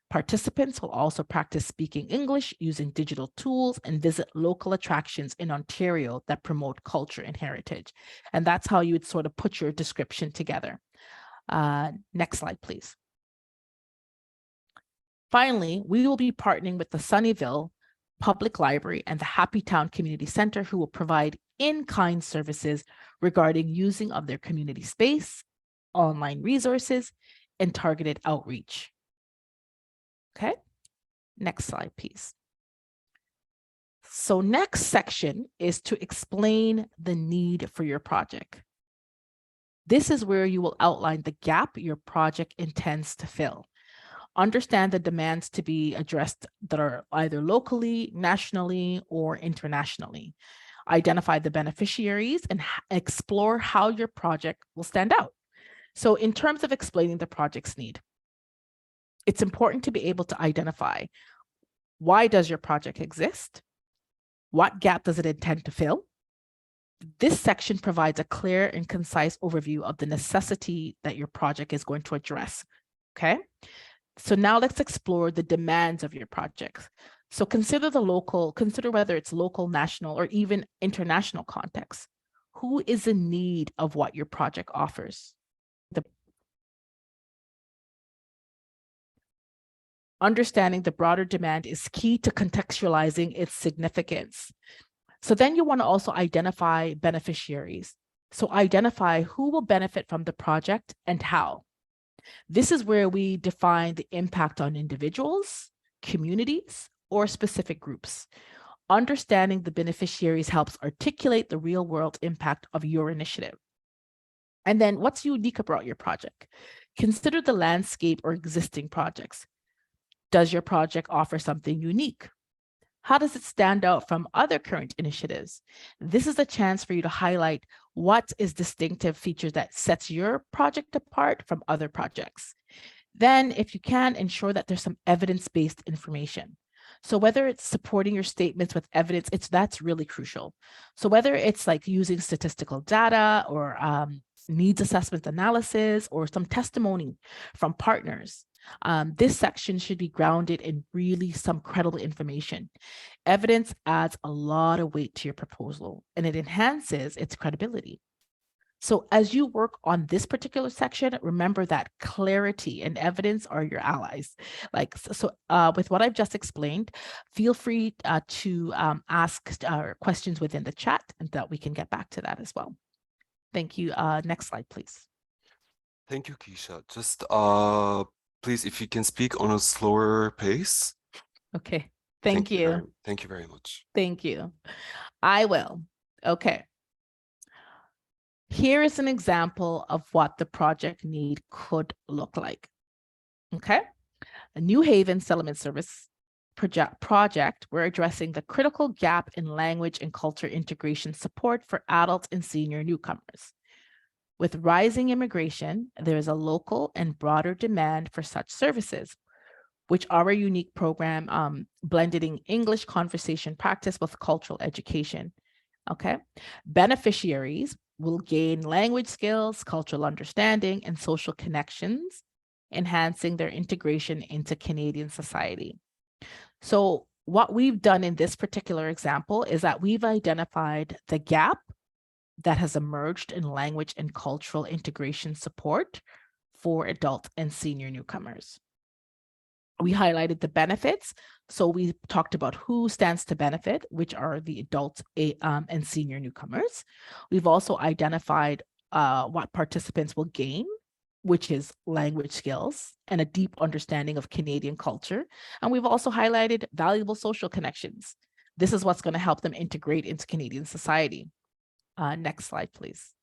Participants will also practice speaking English using digital tools and visit local attractions in Ontario that promote culture and heritage. And that's how you would sort of put your description together. Next slide, please. Finally, we will be partnering with the Sunnyvale Public Library and the Happy Town Community Center, who will provide in-kind services regarding using of their community space, online resources, and targeted outreach. Okay, next slide, please. So next section is to explain the need for your project. This is where you will outline the gap your project intends to fill. Understand the demands to be addressed that are either locally, nationally, or internationally. Identify the beneficiaries and explore how your project will stand out. So in terms of explaining the project's need, it's important to be able to identify, why does your project exist? What gap does it intend to fill? This section provides a clear and concise overview of the necessity that your project is going to address, okay? So now let's explore the demands of your project. So consider whether it's local, national, or even international context. Who is in need of what your project offers? Understanding the broader demand is key to contextualizing its significance. So then you want to also identify beneficiaries. So identify who will benefit from the project and how. This is where we define the impact on individuals, communities, or specific groups. Understanding the beneficiaries helps articulate the real-world impact of your initiative. And then what's unique about your project? Consider the landscape or existing projects. Does your project offer something unique? How does it stand out from other current initiatives? This is a chance for you to highlight what is distinctive features that sets your project apart from other projects. Then, if you can, ensure that there's some evidence-based information. So whether it's supporting your statements with evidence, that's really crucial. So whether it's like using statistical data or needs assessment analysis or some testimony from partners, this section should be grounded in really some credible information. Evidence adds a lot of weight to your proposal and it enhances its credibility. So as you work on this particular section, remember that clarity and evidence are your allies. With what I've just explained, feel free to ask questions within the chat and that we can get back to that as well. Thank you. Next slide, please. Thank you, Keisha. Just please, if you can speak on a slower pace. Okay. Thank you. Thank you very much. Thank you. I will. Okay. Here is an example of what the project need could look like. Okay. A New Haven Settlement Service project, we're addressing the critical gap in language and culture integration support for adult and senior newcomers. With rising immigration, there is a local and broader demand for such services, which our unique program blending English conversation practice with cultural education. Okay. Beneficiaries will gain language skills, cultural understanding, and social connections, enhancing their integration into Canadian society. So what we've done in this particular example is that we've identified the gap that has emerged in language and cultural integration support for adult and senior newcomers. We highlighted the benefits. So we talked about who stands to benefit, which are the adults and senior newcomers. We've also identified what participants will gain which is language skills and a deep understanding of Canadian culture. And we've also highlighted valuable social connections. This is what's going to help them integrate into Canadian society. Next slide, please.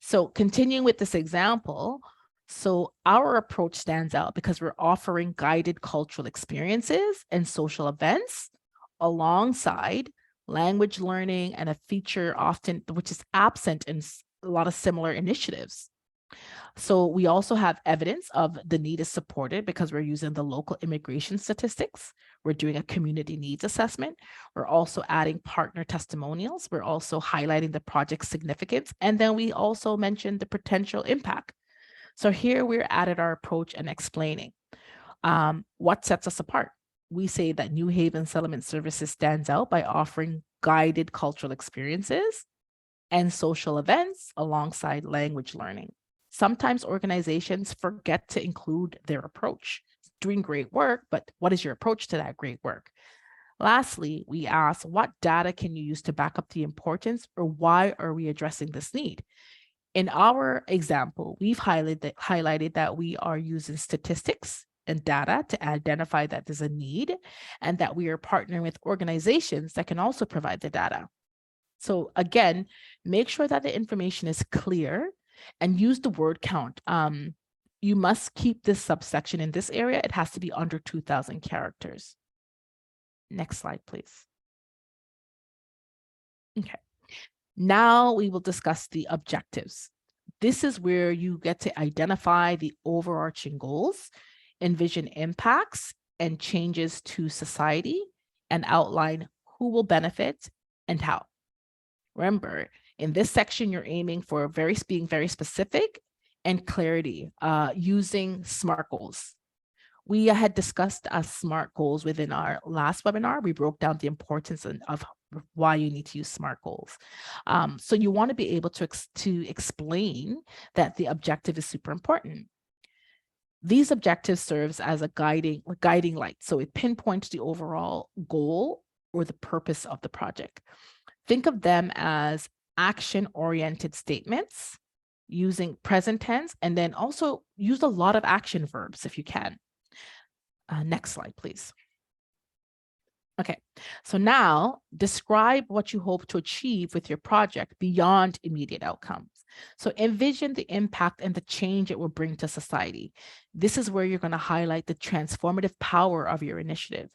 So continuing with this example, so our approach stands out because we're offering guided cultural experiences and social events alongside language learning and a feature often which is absent in a lot of similar initiatives. So we also have evidence of the need is supported because we're using the local immigration statistics. We're doing a community needs assessment. We're also adding partner testimonials. We're also highlighting the project's significance. And then we also mentioned the potential impact. So here we're added our approach and explaining what sets us apart. We say that New Haven Settlement Services stands out by offering guided cultural experiences and social events alongside language learning. Sometimes organizations forget to include their approach. Doing great work, but what is your approach to that great work? Lastly, we ask, what data can you use to back up the importance, or why are we addressing this need? In our example, we've highlighted that we are using statistics and data to identify that there's a need, and that we are partnering with organizations that can also provide the data. So again, make sure that the information is clear and use the word count. You must keep this subsection in this area. It has to be under 2,000 characters. Next slide, please. Okay. Now we will discuss the objectives. This is where you get to identify the overarching goals, envision impacts and changes to society, and outline who will benefit and how. Remember, in this section, you're aiming for being very specific and clarity using SMART goals. We had discussed SMART goals within our last webinar. We broke down the importance of why you need to use SMART goals. So you want to be able to explain that the objective is super important. These objectives serves as a guiding light. So it pinpoints the overall goal or the purpose of the project. Think of them as action-oriented statements using present tense, and then also use a lot of action verbs if you can. Next slide, please. Okay, so now describe what you hope to achieve with your project beyond immediate outcomes. So envision the impact and the change it will bring to society. This is where you're going to highlight the transformative power of your initiative.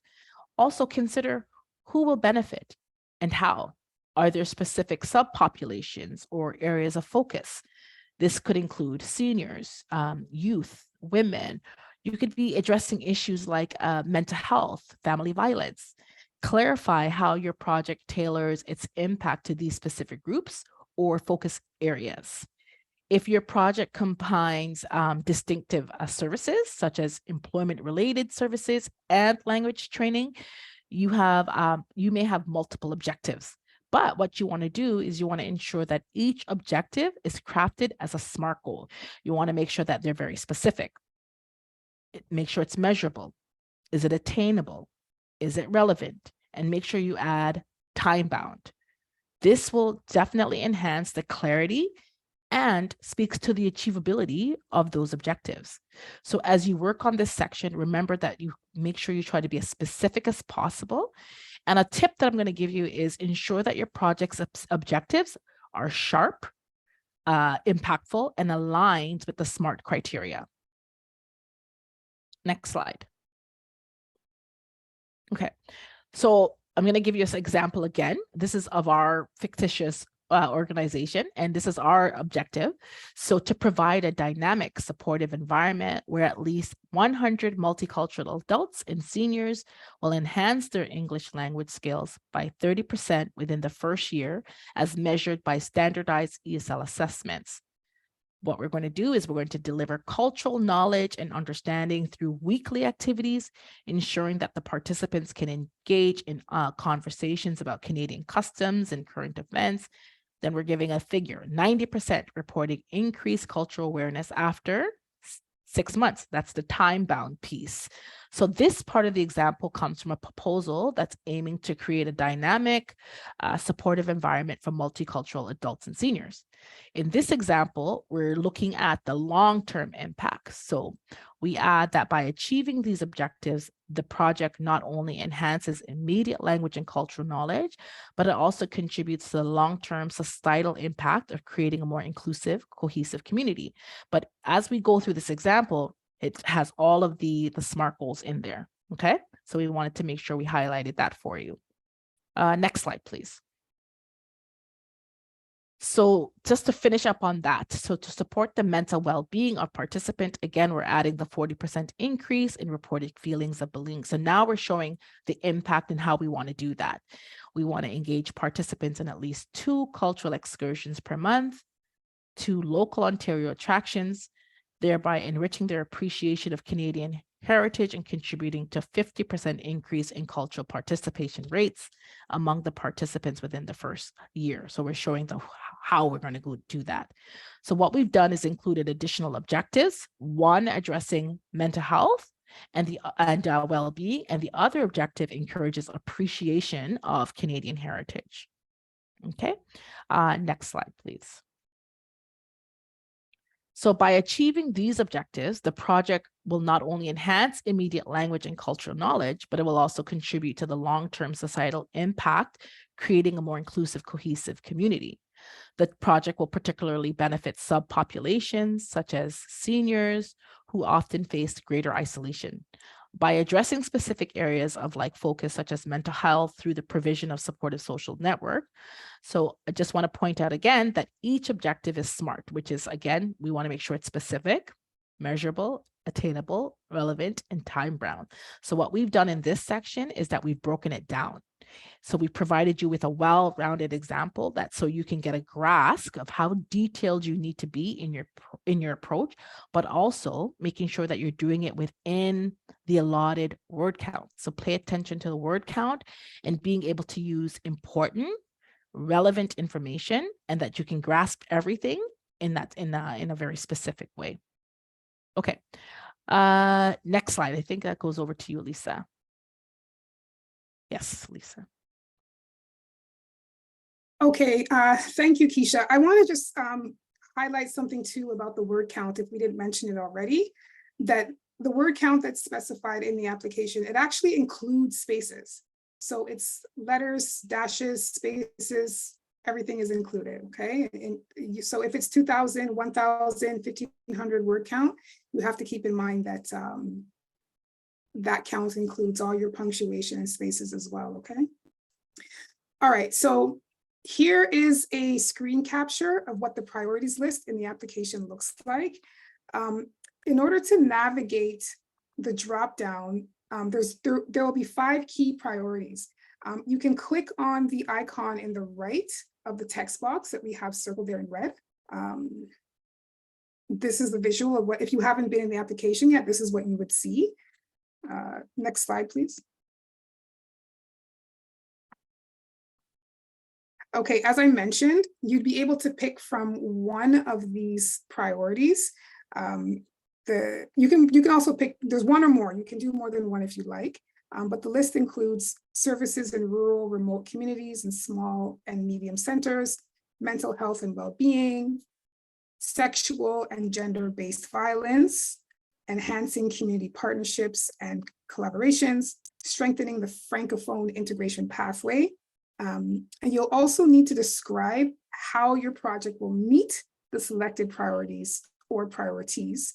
Also consider who will benefit and how. Are there specific subpopulations or areas of focus? This could include seniors, youth, women. You could be addressing issues like mental health, family violence. Clarify how your project tailors its impact to these specific groups or focus areas. If your project combines distinctive services, such as employment-related services and language training, you may have multiple objectives. But what you want to do is you want to ensure that each objective is crafted as a SMART goal. You want to make sure that they're very specific. Make sure it's measurable. Is it attainable? Is it relevant? And make sure you add time bound. This will definitely enhance the clarity and speaks to the achievability of those objectives. So as you work on this section, remember that you make sure you try to be as specific as possible. And a tip that I'm going to give you is ensure that your project's objectives are sharp, impactful, and aligned with the SMART criteria. Next slide. Okay, so I'm going to give you an example again. This is of our fictitious organization, and this is our objective. So to provide a dynamic, supportive environment where at least 100 multicultural adults and seniors will enhance their English language skills by 30% within the first year, as measured by standardized ESL assessments. What we're going to do is we're going to deliver cultural knowledge and understanding through weekly activities, ensuring that the participants can engage in conversations about Canadian customs and current events. Then we're giving a figure, 90% reporting increased cultural awareness after 6 months. That's the time-bound piece. So this part of the example comes from a proposal that's aiming to create a dynamic, supportive environment for multicultural adults and seniors. In this example, we're looking at the long-term impacts. So we add that by achieving these objectives, the project not only enhances immediate language and cultural knowledge, but it also contributes to the long-term societal impact of creating a more inclusive, cohesive community. But as we go through this example, it has all of the SMART goals in there, okay? So we wanted to make sure we highlighted that for you. Next slide, please. So just to finish up on that, so to support the mental well-being of participant, again, we're adding the 40% increase in reported feelings of belonging. So now we're showing the impact and how we want to do that. We want to engage participants in at least 2 cultural excursions per month, 2 local Ontario attractions, thereby enriching their appreciation of Canadian heritage and contributing to 50% increase in cultural participation rates among the participants within the first year. So we're showing how we're going to go do that. So what we've done is included additional objectives, one addressing mental health and well-being, and the other objective encourages appreciation of Canadian heritage. Okay, next slide, please. So by achieving these objectives, the project will not only enhance immediate language and cultural knowledge, but it will also contribute to the long-term societal impact, creating a more inclusive, cohesive community. The project will particularly benefit subpopulations such as seniors who often face greater isolation. By addressing specific areas of focus such as mental health through the provision of supportive social network. So I just want to point out again that each objective is SMART, which is, again, we want to make sure it's specific, measurable, attainable, relevant, and time-bound. So what we've done in this section is that we've broken it down. So we provided you with a well-rounded example so you can get a grasp of how detailed you need to be in your approach, but also making sure that you're doing it within the allotted word count. So pay attention to the word count and being able to use important, relevant information, and that you can grasp everything in a very specific way. Okay, next slide. I think that goes over to you, Lisa. Yes, Lisa. Okay, thank you, Keisha. I want to just highlight something too about the word count, if we didn't mention it already, that the word count that's specified in the application, it actually includes spaces. So it's letters, dashes, spaces, everything is included, okay? And so if it's 2,000, 1,000, 1,500 word count, you have to keep in mind that that count includes all your punctuation and spaces as well, okay? All right, so here is a screen capture of what the priorities list in the application looks like. In order to navigate the dropdown, there will be 5 key priorities. You can click on the icon in the right of the text box that we have circled there in red. This is the visual of what, if you haven't been in the application yet, this is what you would see. Next slide, please. Okay, as I mentioned, you'd be able to pick from one of these priorities. You can also pick, there's one or more, you can do more than one if you like, but the list includes services in rural, remote communities and small and medium centers, mental health and well-being, sexual and gender-based violence, enhancing community partnerships and collaborations, strengthening the Francophone integration pathway. And you'll also need to describe how your project will meet the selected priorities or priorities.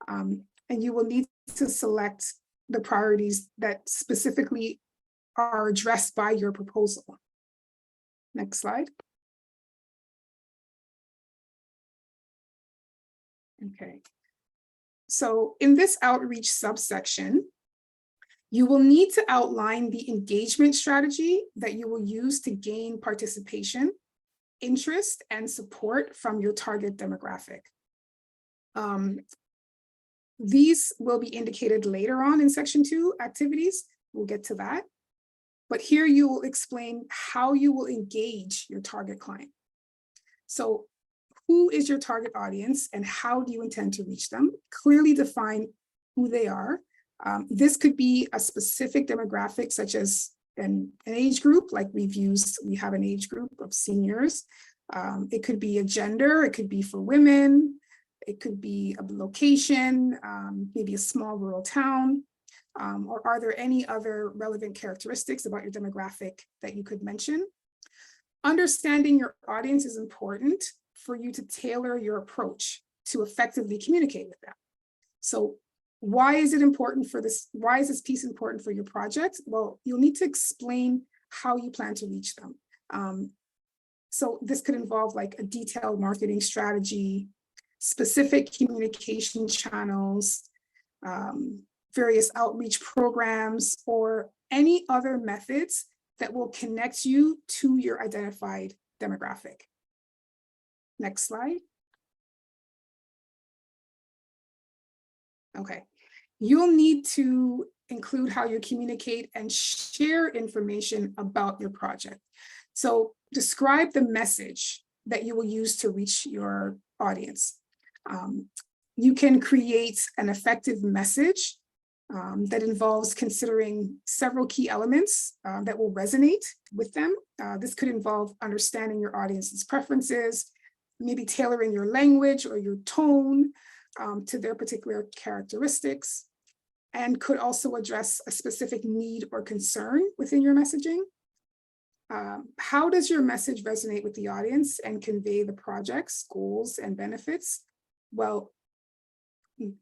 And you will need to select the priorities that specifically are addressed by your proposal. Next slide. Okay. So in this outreach subsection, you will need to outline the engagement strategy that you will use to gain participation, interest, and support from your target demographic. These will be indicated later on in section 2 activities. We'll get to that. But here you will explain how you will engage your target client. So who is your target audience and how do you intend to reach them? Clearly define who they are. This could be a specific demographic, such as an age group, like we have an age group of seniors. It could be a gender, it could be for women, it could be a location, maybe a small rural town. Or are there any other relevant characteristics about your demographic that you could mention? Understanding your audience is important for you to tailor your approach to effectively communicate with them. So why is it important for this? Why is this piece important for your project? Well, you'll need to explain how you plan to reach them. So this could involve like a detailed marketing strategy, specific communication channels, various outreach programs, or any other methods that will connect you to your identified demographic. Next slide. Okay, you'll need to include how you communicate and share information about your project. So describe the message that you will use to reach your audience. You can create an effective message that involves considering several key elements that will resonate with them. This could involve understanding your audience's preferences, maybe tailoring your language or your tone to their particular characteristics, and could also address a specific need or concern within your messaging. How does your message resonate with the audience and convey the project's goals and benefits? Well,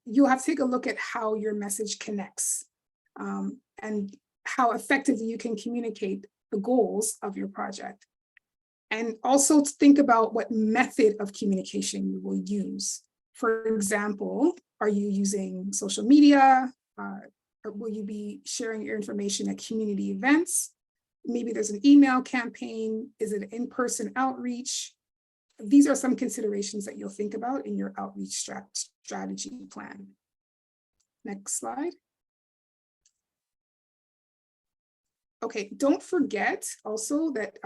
you'll have to take a look at how your message connects and how effectively you can communicate the goals of your project. And also to think about what method of communication you will use. For example, are you using social media? Or will you be sharing your information at community events? Maybe there's an email campaign. Is it in-person outreach? These are some considerations that you'll think about in your outreach strategy plan. Next slide. Okay, don't forget also that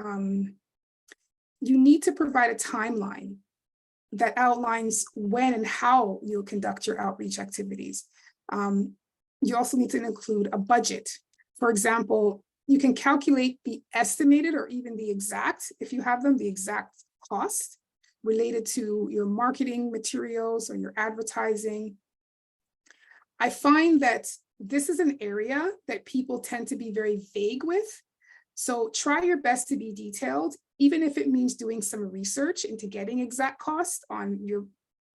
you need to provide a timeline that outlines when and how you'll conduct your outreach activities. You also need to include a budget. For example, you can calculate the estimated or even the exact, if you have them, the exact cost related to your marketing materials or your advertising. I find that this is an area that people tend to be very vague with. So try your best to be detailed, even if it means doing some research into getting exact cost on your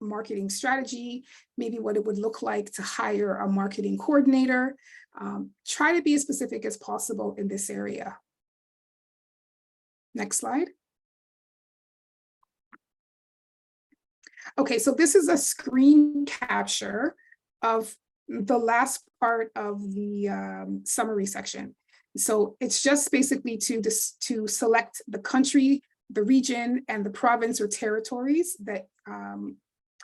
marketing strategy, maybe what it would look like to hire a marketing coordinator. Try to be as specific as possible in this area. Next slide. Okay, so this is a screen capture of the last part of the summary section. So it's just basically to select the country, the region, and the province or territories that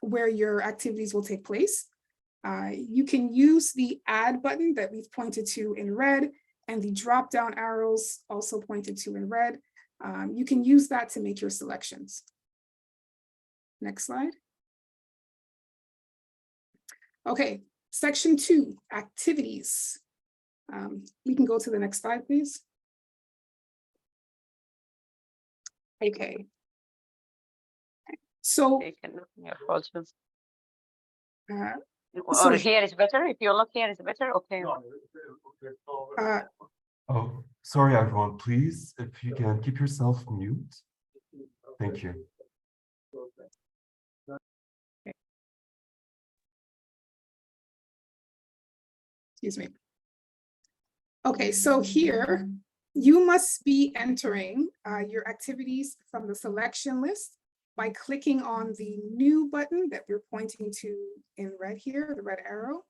where your activities will take place. You can use the add button that we've pointed to in red and the drop-down arrows also pointed to in red. You can use that to make your selections. Next slide. Okay, section 2, activities. We can go to the next slide, please. Okay. So, You can look in your photos. Or so- here is better. If you look here is better. Okay. Oh, sorry, everyone. Please, if you can keep yourself mute. Thank you. excuse me. Okay, so here you must be entering your activities from the selection list by clicking on the new button that we're pointing to in red here, the red arrow.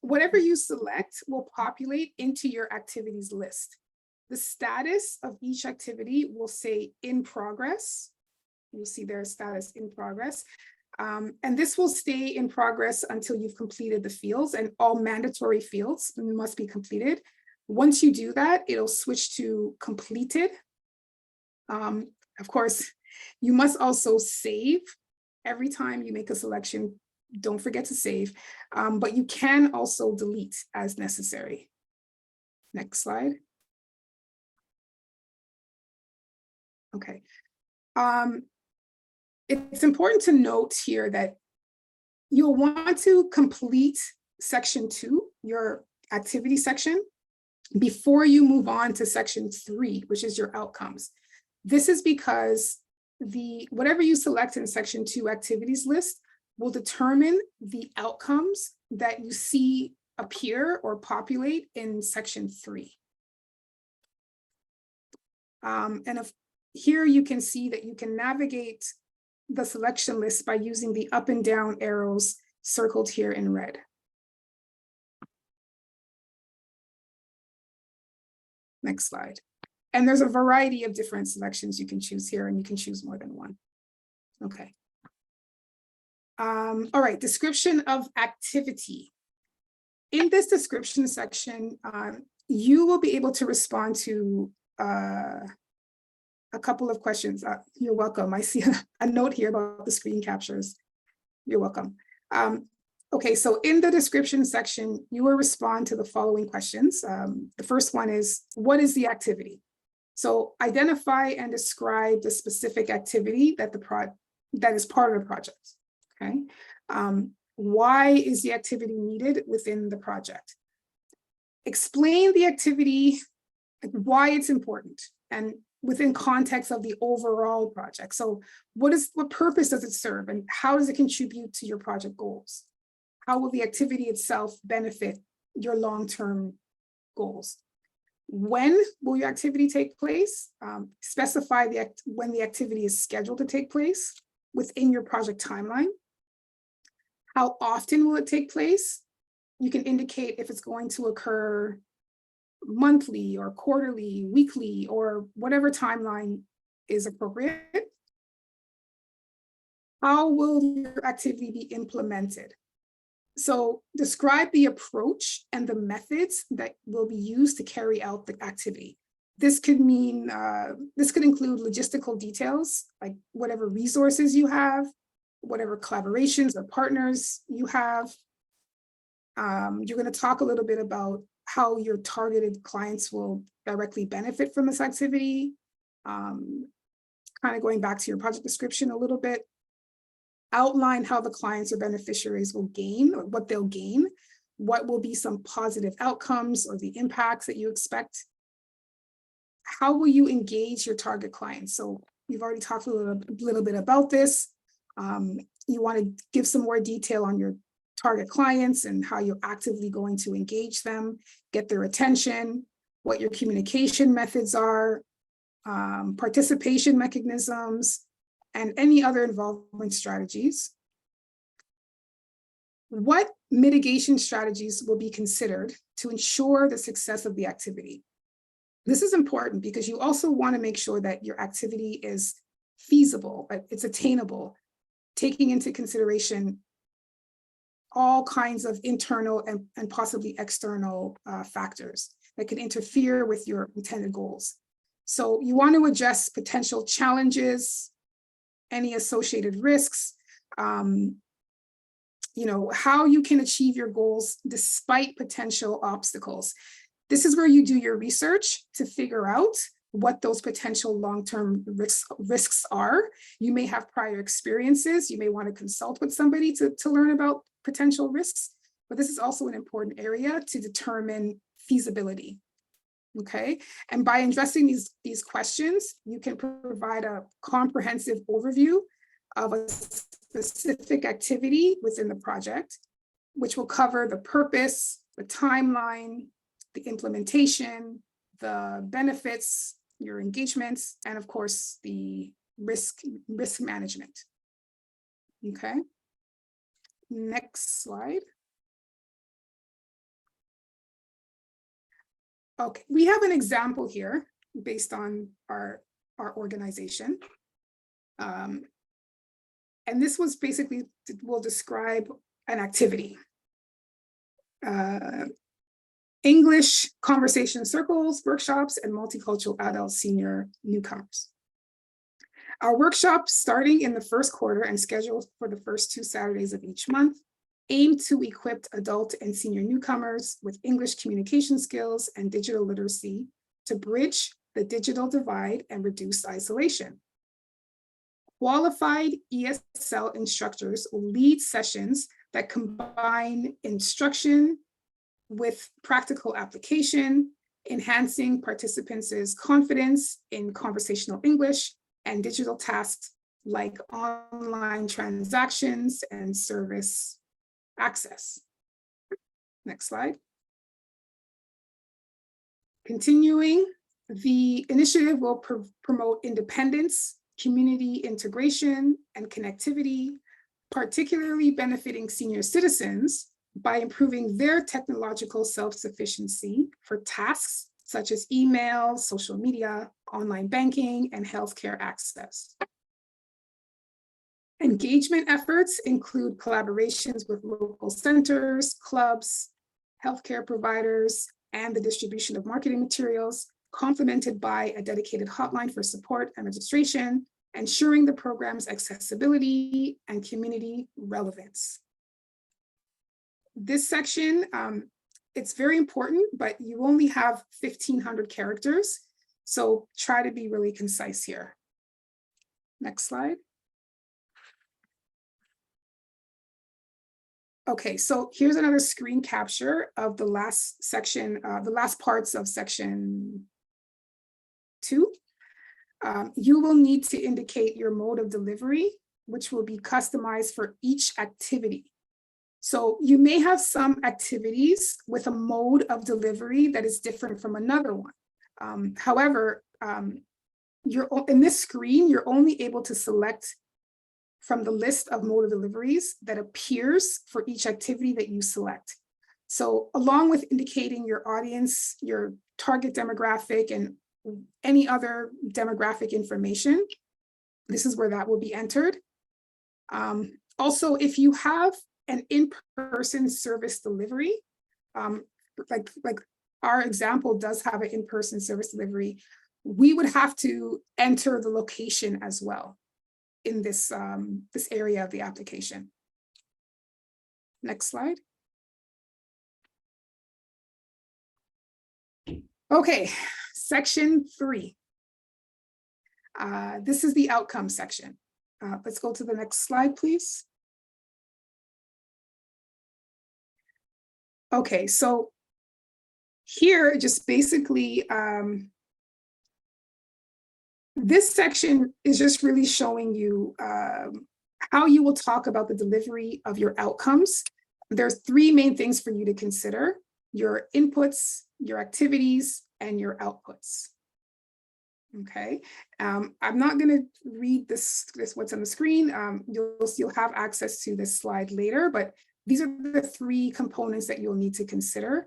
Whatever you select will populate into your activities list. The status of each activity will say in progress. You'll see their status in progress. And this will stay in progress until you've completed the fields, and all mandatory fields must be completed. Once you do that, it'll switch to completed. Of course, you must also save every time you make a selection. Don't forget to save, but you can also delete as necessary. Next slide. Okay. It's important to note here that you'll want to complete section 2, your activity section, before you move on to section 3, which is your outcomes. This is because whatever you select in section 2 activities list will determine the outcomes that you see appear or populate in section 3. Here you can see that you can navigate the selection list by using the up and down arrows circled here in red. Next slide. And there's a variety of different selections you can choose here, and you can choose more than one. Okay. All right, description of activity. In this description section, you will be able to respond to a couple of questions. You're welcome. I see a note here about the screen captures. You're welcome. Okay, so in the description section, you will respond to the following questions. The first one is, what is the activity? So identify and describe the specific activity that is part of the project. Okay. Why is the activity needed within the project? Explain the activity, why it's important, and within context of the overall project. So what purpose does it serve, and how does it contribute to your project goals? How will the activity itself benefit your long-term goals? When will your activity take place? Specify when the activity is scheduled to take place within your project timeline. How often will it take place? You can indicate if it's going to occur monthly or quarterly, weekly, or whatever timeline is appropriate. How will your activity be implemented? So describe the approach and the methods that will be used to carry out the activity. This could mean, this could include logistical details, like whatever resources you have, whatever collaborations or partners you have. You're going to talk a little bit about how your targeted clients will directly benefit from this activity. Kind of going back to your project description a little bit. Outline how the clients or beneficiaries will gain, or what they'll gain, what will be some positive outcomes or the impacts that you expect. How will you engage your target clients? So we've already talked a little bit about this. You want to give some more detail on your target clients and how you're actively going to engage them, get their attention, what your communication methods are, participation mechanisms, and any other involvement strategies. What mitigation strategies will be considered to ensure the success of the activity? This is important because you also want to make sure that your activity is feasible, it's attainable, taking into consideration all kinds of internal and possibly external factors that can interfere with your intended goals. So you want to address potential challenges, any associated risks, how you can achieve your goals despite potential obstacles. This is where you do your research to figure out what those potential long-term risks are. You may have prior experiences. You may want to consult with somebody to learn about potential risks, but this is also an important area to determine feasibility. Okay, and by addressing these questions, you can provide a comprehensive overview of a specific activity within the project, which will cover the purpose, the timeline, the implementation, the benefits, your engagements, and of course, the risk management. Okay, next slide. Okay, we have an example here based on our organization. And this was basically, will describe an activity. English conversation circles, workshops, and multicultural adult senior newcomers. Our workshop, starting in the first quarter and scheduled for the first 2 Saturdays of each month, aim to equip adult and senior newcomers with English communication skills and digital literacy to bridge the digital divide and reduce isolation. Qualified ESL instructors will lead sessions that combine instruction with practical application, enhancing participants' confidence in conversational English and digital tasks like online transactions and service access. Next slide. Continuing, the initiative will promote independence, community integration, and connectivity, particularly benefiting senior citizens by improving their technological self-sufficiency for tasks such as email, social media, online banking, and healthcare access. Engagement efforts include collaborations with local centers, clubs, healthcare providers, and the distribution of marketing materials, complemented by a dedicated hotline for support and registration, ensuring the program's accessibility and community relevance. This section, it's very important, but you only have 1,500 characters, so try to be really concise here. Next slide. Okay, so here's another screen capture of the last section, the last parts of section 2. You will need to indicate your mode of delivery, which will be customized for each activity. So you may have some activities with a mode of delivery that is different from another one. However, in this screen, you're only able to select from the list of mode of deliveries that appears for each activity that you select. So along with indicating your audience, your target demographic, and any other demographic information, this is where that will be entered. Also, if you have an in-person service delivery, like our example does have an in-person service delivery, we would have to enter the location as well in this, this area of the application. Next slide. Okay, section 3. This is the outcome section. Let's go to the next slide, please. Okay, so here, just basically, this section is just really showing you how you will talk about the delivery of your outcomes. There's 3 main things for you to consider: your inputs, your activities, and your outputs. Okay, I'm not going to read this what's on the screen. You'll have access to this slide later, but these are the 3 components that you'll need to consider.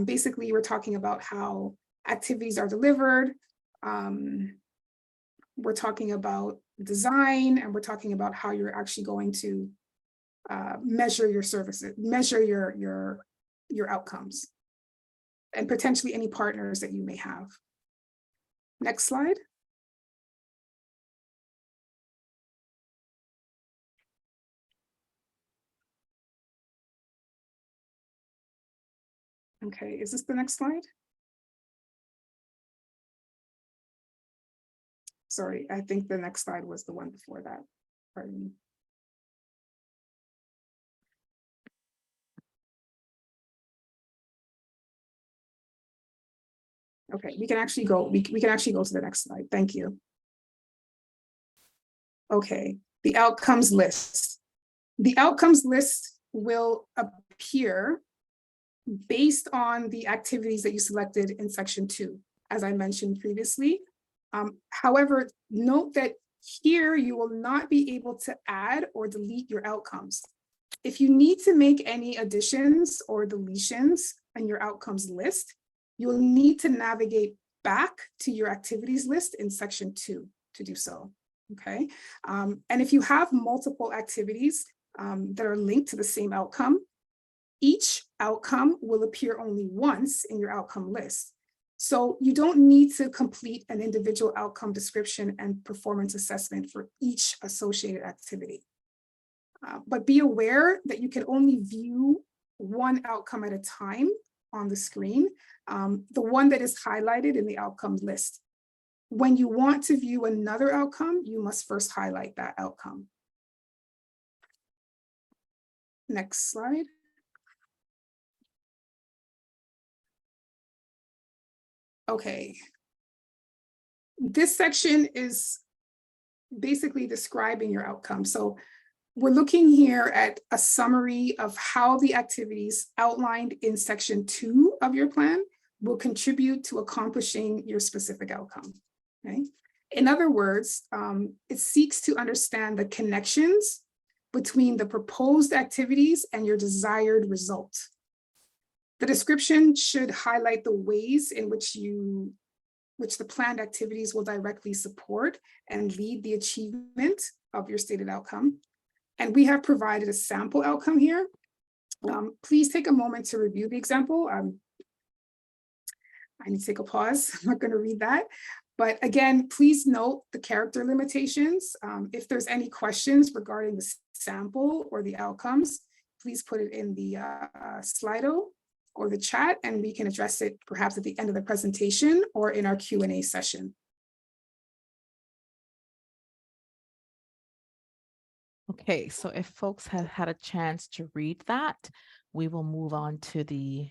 Basically, we're talking about how activities are delivered. We're talking about design, and we're talking about how you're actually going to measure your services, measure your outcomes, and potentially any partners that you may have. Next slide. Okay, is this the next slide? Sorry, I think the next slide was the one before that. Pardon me. Okay, we can actually go. We can actually go to the next slide. Thank you. Okay, the outcomes list. The outcomes list will appear based on the activities that you selected in section 2, as I mentioned previously. However, note that here you will not be able to add or delete your outcomes. If you need to make any additions or deletions in your outcomes list, you'll need to navigate back to your activities list in section 2 to do so. Okay, and if you have multiple activities that are linked to the same outcome, each outcome will appear only once in your outcome list. So you don't need to complete an individual outcome description and performance assessment for each associated activity. But be aware that you can only view one outcome at a time on the screen, the one that is highlighted in the outcome list. When you want to view another outcome, you must first highlight that outcome. Next slide. Okay. This section is basically describing your outcome. So we're looking here at a summary of how the activities outlined in section 2 of your plan will contribute to accomplishing your specific outcome. Okay? In other words, it seeks to understand the connections between the proposed activities and your desired result. The description should highlight the ways in which the planned activities will directly support and lead the achievement of your stated outcome. And we have provided a sample outcome here. Please take a moment to review the example. I need to take a pause. I'm not going to read that. But again, please note the character limitations. If there's any questions regarding the sample or the outcomes, please put it in the Slido or the chat, and we can address it perhaps at the end of the presentation or in our Q&A session. Okay, so if folks have had a chance to read that, we will move on to the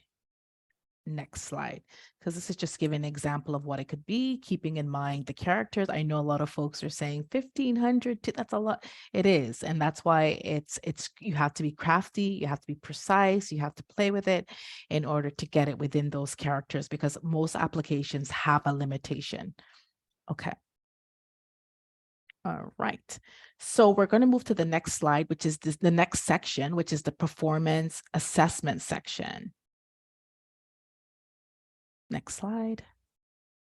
next slide, because this is just giving an example of what it could be, keeping in mind the characters. I know a lot of folks are saying 1,500, that's a lot. It is, and that's why it's you have to be crafty, you have to be precise, you have to play with it in order to get it within those characters, because most applications have a limitation. Okay. All right, so we're going to move to the next slide, which is the next section, which is the performance assessment section. Next slide.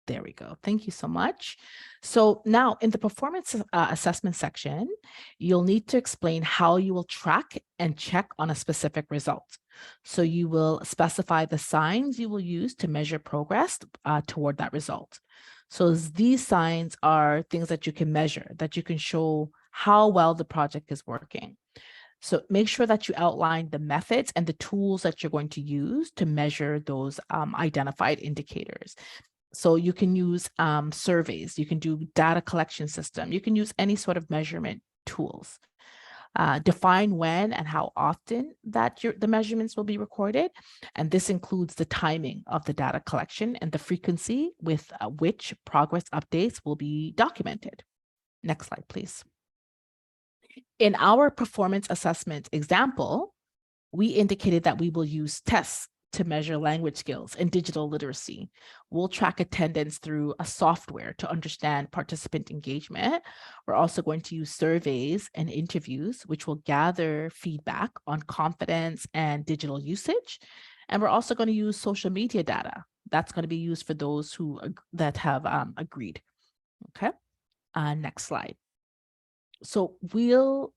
There we go. Thank you so much. So now in the performance assessment section, you'll need to explain how you will track and check on a specific result. So you will specify the signs you will use to measure progress toward that result. So these signs are things that you can measure, that you can show how well the project is working. So make sure that you outline the methods and the tools that you're going to use to measure those identified indicators. So you can use surveys, you can do data collection system, you can use any sort of measurement tools. Define when and how often that the measurements will be recorded. And this includes the timing of the data collection and the frequency with which progress updates will be documented. Next slide, please. In our performance assessment example, we indicated that we will use tests to measure language skills and digital literacy. We'll track attendance through a software to understand participant engagement. We're also going to use surveys and interviews, which will gather feedback on confidence and digital usage. And we're also going to use social media data. That's going to be used for those that have agreed. Okay, next slide. So we'll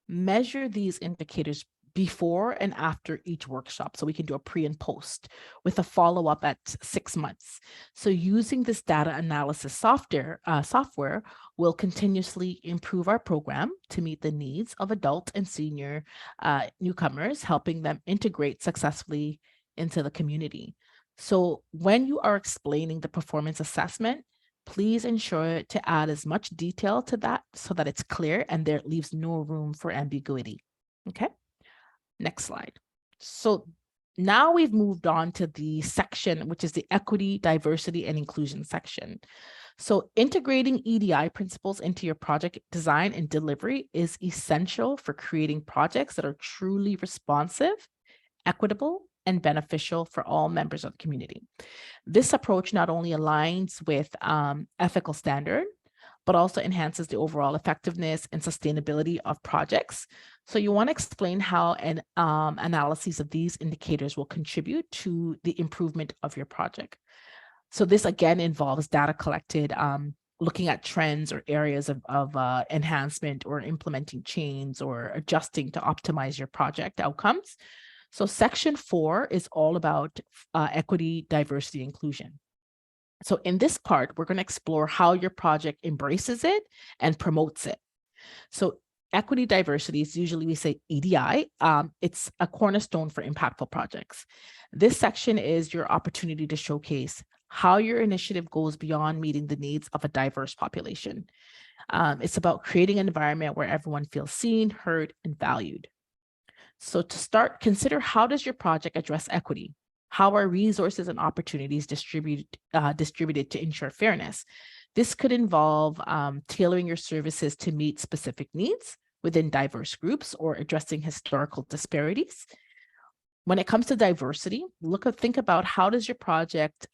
measure these indicators before and after each workshop. So we can do a pre and post with a follow-up at 6 months. So using this data analysis software will continuously improve our program to meet the needs of adult and senior newcomers, helping them integrate successfully into the community. So when you are explaining the performance assessment, please ensure to add as much detail to that so that it's clear and there leaves no room for ambiguity. Okay, next slide. So now we've moved on to the section, which is the equity, diversity, and inclusion section. So integrating EDI principles into your project design and delivery is essential for creating projects that are truly responsive, equitable, and beneficial for all members of the community. This approach not only aligns with ethical standard, but also enhances the overall effectiveness and sustainability of projects. So you want to explain how an analysis of these indicators will contribute to the improvement of your project. So this again involves data collected, looking at trends or areas of enhancement or implementing change or adjusting to optimize your project outcomes. So section 4 is all about equity, diversity, inclusion. So in this part, we're going to explore how your project embraces it and promotes it. So equity diversity is usually we say EDI. It's a cornerstone for impactful projects. This section is your opportunity to showcase how your initiative goes beyond meeting the needs of a diverse population. It's about creating an environment where everyone feels seen, heard, and valued. So to start, consider how does your project address equity? How are resources and opportunities distributed to ensure fairness? This could involve tailoring your services to meet specific needs within diverse groups or addressing historical disparities. When it comes to diversity, think about how does your project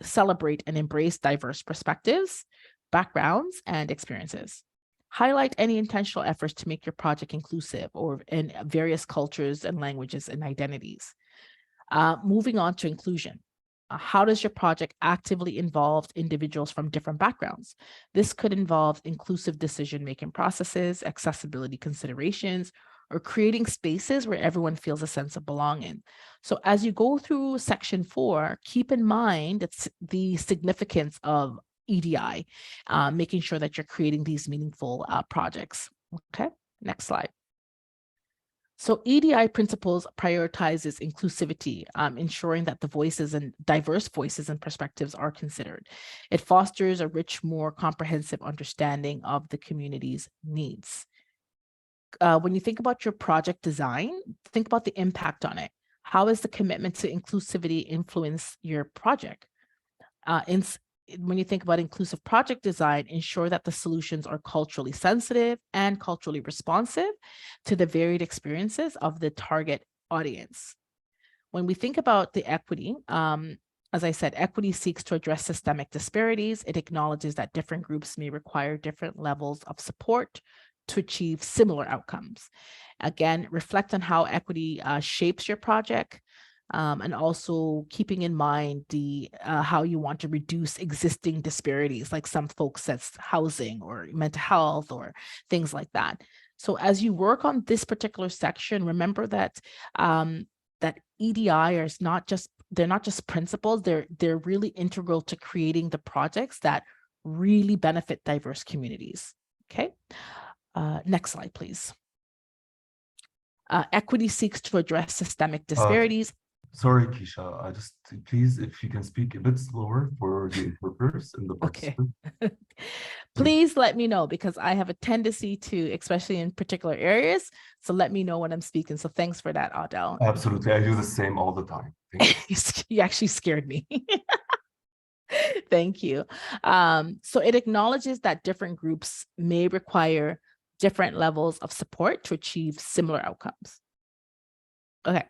celebrate and embrace diverse perspectives, backgrounds, and experiences. Highlight any intentional efforts to make your project inclusive or in various cultures and languages and identities. Moving on to inclusion. How does your project actively involve individuals from different backgrounds? This could involve inclusive decision-making processes, accessibility considerations, or creating spaces where everyone feels a sense of belonging. So as you go through section 4, keep in mind it's the significance of EDI, making sure that you're creating these meaningful projects. Okay, next slide. So EDI principles prioritizes inclusivity, ensuring that the voices and diverse voices and perspectives are considered. It fosters a rich, more comprehensive understanding of the community's needs. When you think about your project design, think about the impact on it. How is the commitment to inclusivity influence your project? When you think about inclusive project design, ensure that the solutions are culturally sensitive and culturally responsive to the varied experiences of the target audience. When we think about the equity, as I said, equity seeks to address systemic disparities. It acknowledges that different groups may require different levels of support to achieve similar outcomes. Again, reflect on how equity shapes your project. And also keeping in mind how you want to reduce existing disparities, like some folks says housing or mental health or things like that. So as you work on this particular section, remember that that EDI is they're not just principles, they're really integral to creating the projects that really benefit diverse communities. Okay, next slide, please. Equity seeks to address systemic disparities. Sorry, Keisha, please, if you can speak a bit slower for the interpreters and the Okay. participants. Please let me know, because I have a tendency to, especially in particular areas, so let me know when I'm speaking. So thanks for that, Adele. Absolutely, I do the same all the time. Thank you. You actually scared me. Thank you. So it acknowledges that different groups may require different levels of support to achieve similar outcomes. Okay.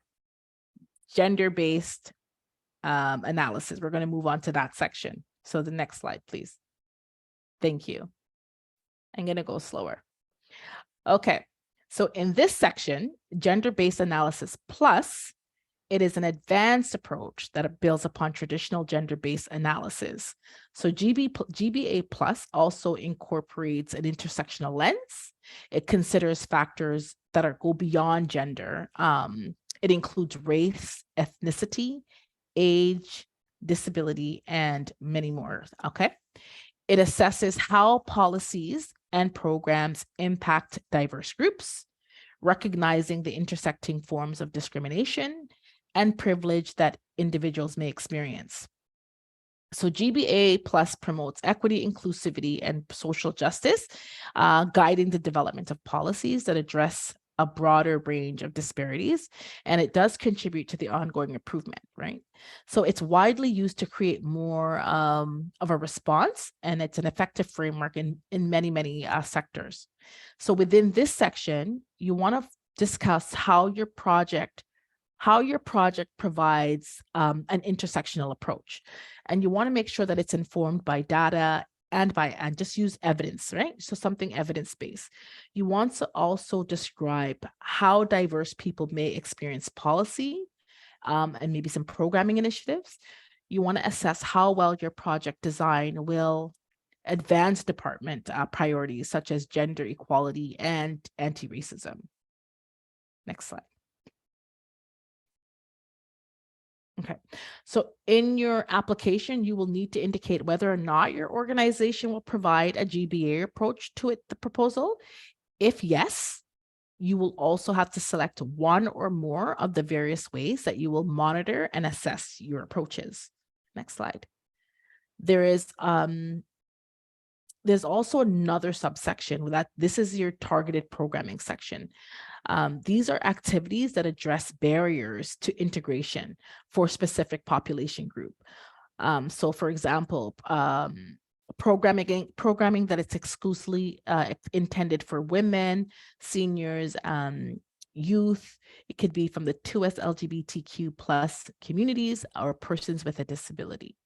Gender-based analysis. We're going to move on to that section. So the next slide, please. Thank you. I'm going to go slower. Okay. So in this section, gender-based analysis plus, it is an advanced approach that builds upon traditional gender-based analysis. So GBA plus also incorporates an intersectional lens. It considers factors that go beyond gender. It includes race, ethnicity, age, disability, and many more, okay? It assesses how policies and programs impact diverse groups, recognizing the intersecting forms of discrimination and privilege that individuals may experience. So GBA plus promotes equity, inclusivity, and social justice, guiding the development of policies that address a broader range of disparities, and it does contribute to the ongoing improvement, right? So it's widely used to create more of a response, and it's an effective framework in many sectors. So within this section, you want to discuss how your project provides an intersectional approach, and you want to make sure that it's informed by data and just use evidence, right? So something evidence-based. You want to also describe how diverse people may experience policy and maybe some programming initiatives. You want to assess how well your project design will advance department priorities such as gender equality and anti-racism. Next slide. Okay, so in your application, you will need to indicate whether or not your organization will provide a GBA approach to the proposal. If yes, you will also have to select one or more of the various ways that you will monitor and assess your approaches. Next slide. There's also another subsection that this is your targeted programming section. These are activities that address barriers to integration for a specific population group. So for example, programming that it's exclusively intended for women, seniors, youth. It could be from the 2S LGBTQ plus communities or persons with a disability.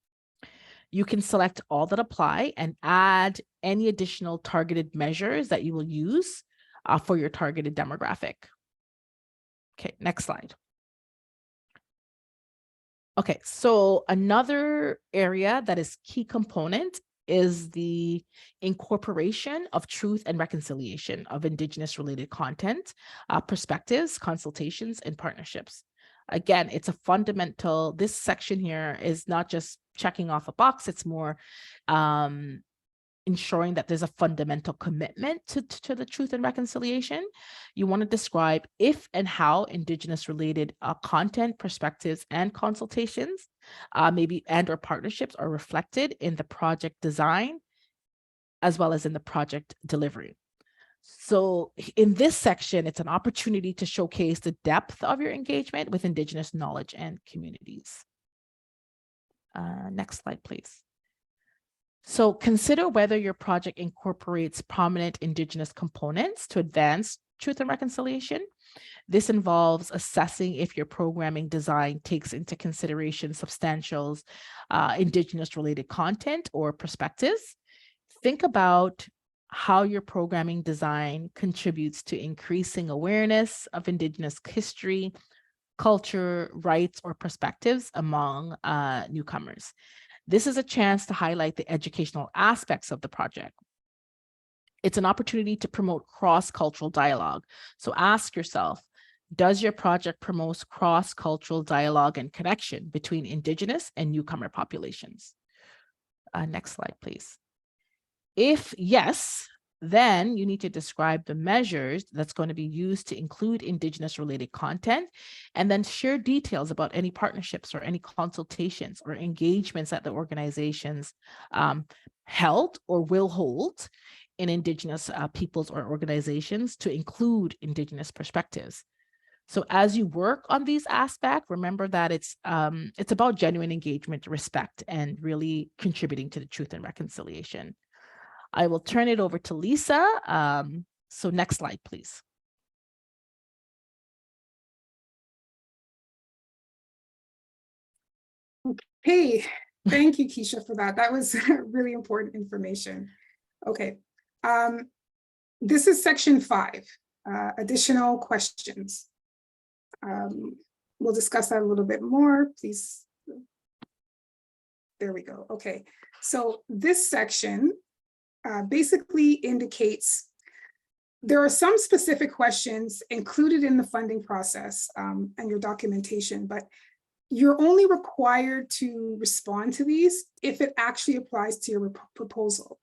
You can select all that apply and add any additional targeted measures that you will use for your targeted demographic. Okay, next slide. Okay, so another area that is key component is the incorporation of truth and reconciliation of Indigenous related content, perspectives, consultations, and partnerships. Again, it's a fundamental, this section here is not just checking off a box, it's more ensuring that there's a fundamental commitment to the truth and reconciliation. You want to describe if and how Indigenous related content, perspectives, and consultations, maybe and or partnerships are reflected in the project design, as well as in the project delivery. So in this section, it's an opportunity to showcase the depth of your engagement with Indigenous knowledge and communities. Next slide, please. So consider whether your project incorporates prominent Indigenous components to advance truth and reconciliation. This involves assessing if your programming design takes into consideration substantial Indigenous related content or perspectives. Think about how your programming design contributes to increasing awareness of Indigenous history, culture, rights, or perspectives among newcomers. This is a chance to highlight the educational aspects of the project. It's an opportunity to promote cross-cultural dialogue. So ask yourself, does your project promote cross-cultural dialogue and connection between Indigenous and newcomer populations? Next slide, please. If yes, then you need to describe the measures that's going to be used to include Indigenous related content, and then share details about any partnerships or any consultations or engagements that the organizations held or will hold in Indigenous peoples or organizations to include Indigenous perspectives. So as you work on these aspects, remember that it's about genuine engagement, respect, and really contributing to the truth and reconciliation. I will turn it over to Lisa. So next slide, please. Hey, thank you, Keisha, for that. That was really important information. Okay, this is section 5, additional questions. We'll discuss that a little bit more, please. There we go. Okay, so this section basically indicates there are some specific questions included in the funding process and your documentation, but you're only required to respond to these if it actually applies to your proposal.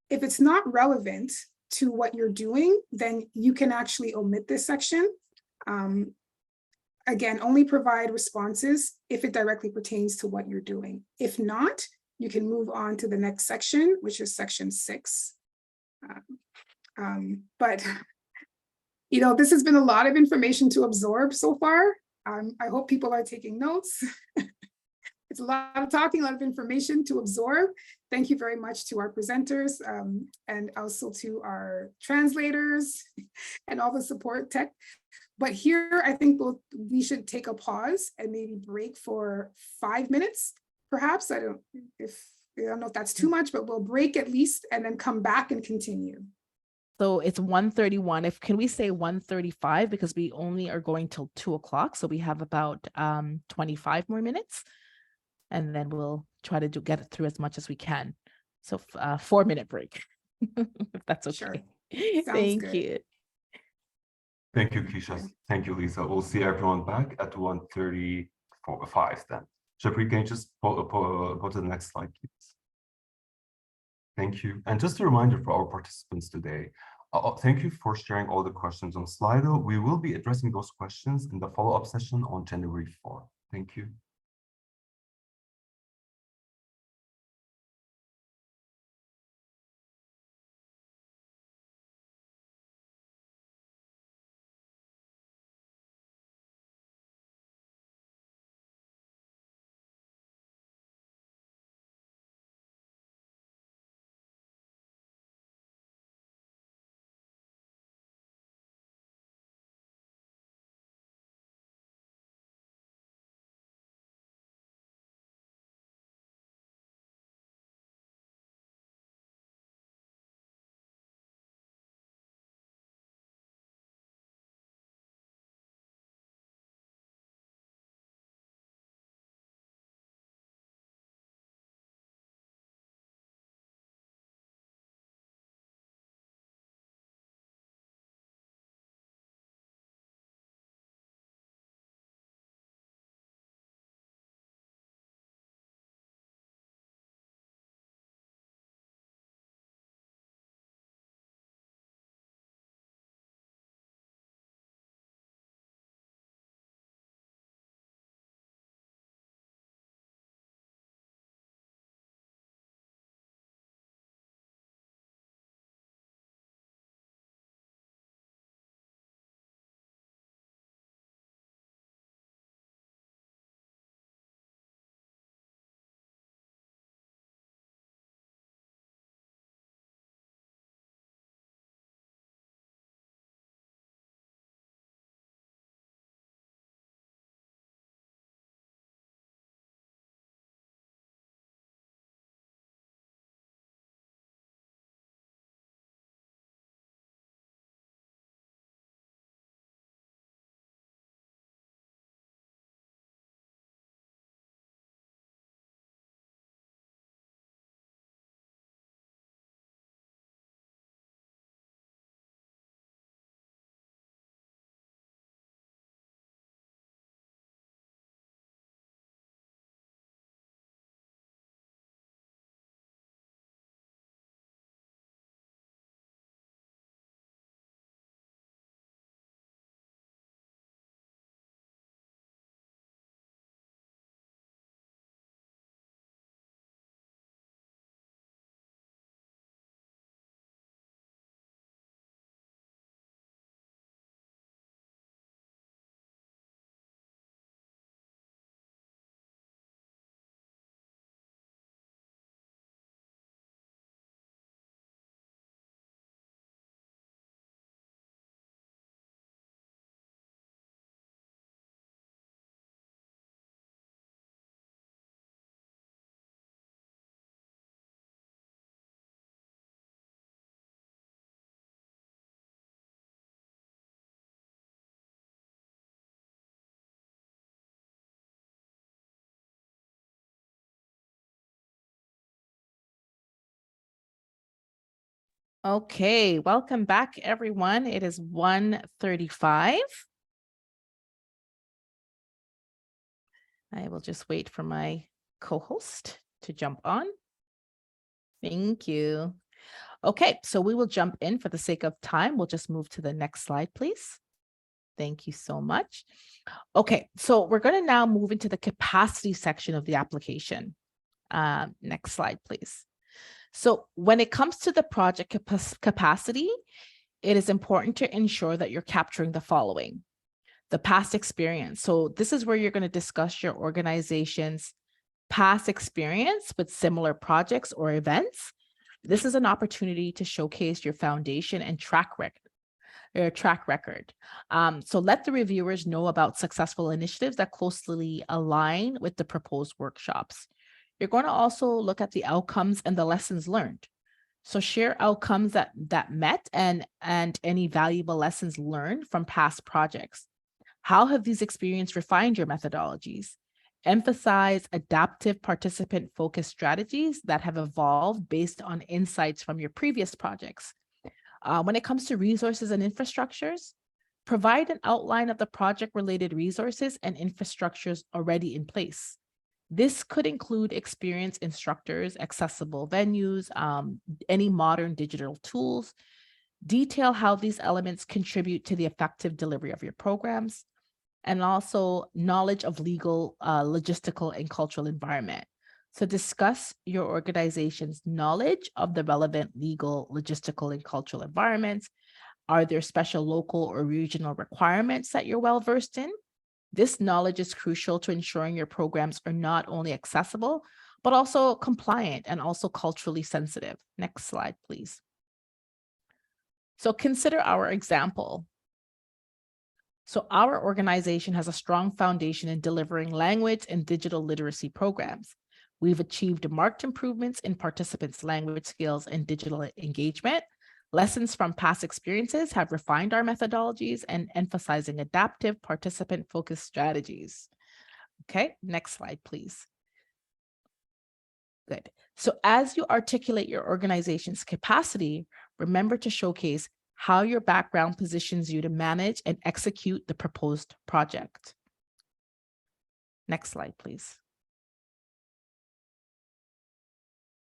If it's not relevant to what you're doing, then you can actually omit this section. Again, only provide responses if it directly pertains to what you're doing. If not, you can move on to the next section, which is section 6. But, you know, this has been a lot of information to absorb so far. I hope people are taking notes. It's a lot of talking, a lot of information to absorb. Thank you very much to our presenters and also to our translators and all the support tech. But here, I think we should take a pause and maybe break for 5 minutes. Perhaps, I don't know if that's too much, but we'll break at least and then come back and continue. So it's 1:31. Can we say 1:35, because we only are going till 2 o'clock. So we have about 25 more minutes, and then we'll try to get it through as much as we can. So 4-minute break, if that's okay. Sure. Thank good. you. Thank you, Keisha. Thank you, Lisa. We'll see everyone back at 1:35 then. Shapri, can you just go to the next slide, please? Thank you. And just a reminder for our participants today, thank you for sharing all the questions on Slido. We will be addressing those questions in the follow-up session on January 4th. Thank you. Okay, welcome back, everyone. It is 1:35. I will just wait for my co-host to jump on. Thank you. Okay, so we will jump in for the sake of time. We'll just move to the next slide, please. Thank you so much. Okay, so we're going to now move into the capacity section of the application. Next slide, please. So when it comes to the project capacity, it is important to ensure that you're capturing the following: the past experience. So this is where you're going to discuss your organization's past experience with similar projects or events. This is an opportunity to showcase your foundation and track record. So let the reviewers know about successful initiatives that closely align with the proposed workshops. You're going to also look at the outcomes and the lessons learned. So share outcomes that met and any valuable lessons learned from past projects. How have these experiences refined your methodologies? Emphasize adaptive participant-focused strategies that have evolved based on insights from your previous projects. When it comes to resources and infrastructures, provide an outline of the project-related resources and infrastructures already in place. This could include experienced instructors, accessible venues, any modern digital tools. Detail how these elements contribute to the effective delivery of your programs, and also knowledge of legal, logistical, and cultural environment. So discuss your organization's knowledge of the relevant legal, logistical, and cultural environments. Are there special local or regional requirements that you're well versed in? This knowledge is crucial to ensuring your programs are not only accessible, but also compliant and also culturally sensitive. Next slide, please. So consider our example. So our organization has a strong foundation in delivering language and digital literacy programs. We've achieved marked improvements in participants' language skills and digital engagement. Lessons from past experiences have refined our methodologies and emphasizing adaptive participant-focused strategies. Okay, next slide, please. Good. So as you articulate your organization's capacity, remember to showcase how your background positions you to manage and execute the proposed project. Next slide, please.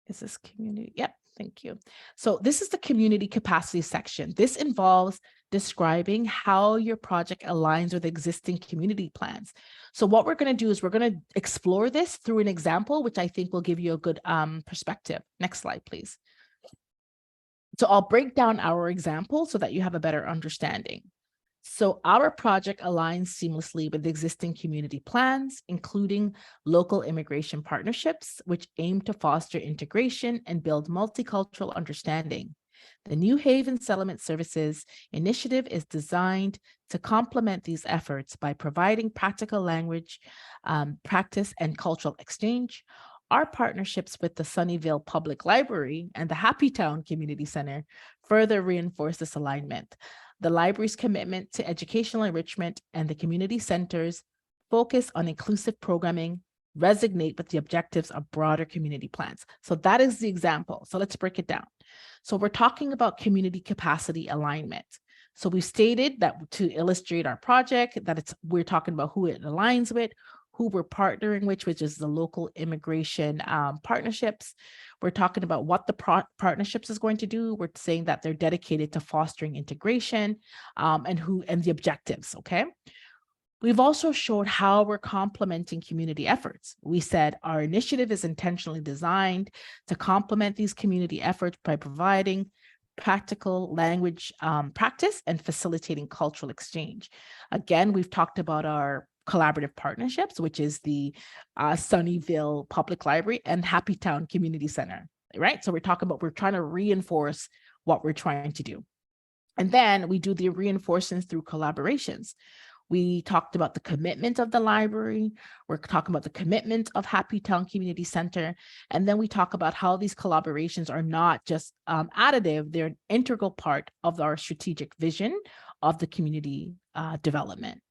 Is this community? Yep, thank you. So this is the community capacity section. This involves describing how your project aligns with existing community plans. So what we're going to do is we're going to explore this through an example, which I think will give you a good perspective. Next slide, please. So I'll break down our example so that you have a better understanding. So our project aligns seamlessly with existing community plans, including local immigration partnerships, which aim to foster integration and build multicultural understanding. The New Haven Settlement Services Initiative is designed to complement these efforts by providing practical language, practice, and cultural exchange. Our partnerships with the Sunnyvale Public Library and the Happy Town Community Center further reinforce this alignment. The library's commitment to educational enrichment and the community centers focus on inclusive programming resonate with the objectives of broader community plans. So that is the example. So let's break it down. So we're talking about community capacity alignment. So we stated that to illustrate our project, that we're talking about who it aligns with, who we're partnering with, which is the local immigration partnerships. We're talking about what the partnerships is going to do. We're saying that they're dedicated to fostering integration and the objectives, okay? We've also showed how we're complementing community efforts. We said our initiative is intentionally designed to complement these community efforts by providing practical language practice and facilitating cultural exchange. Again, we've talked about our collaborative partnerships, which is the Sunnyvale Public Library and Happy Town Community Center, right? So we're trying to reinforce what we're trying to do. And then we do the reinforcements through collaborations. We talked about the commitment of the library. We're talking about the commitment of Happy Town Community Center. And then we talk about how these collaborations are not just additive, they're an integral part of our strategic vision of the community development.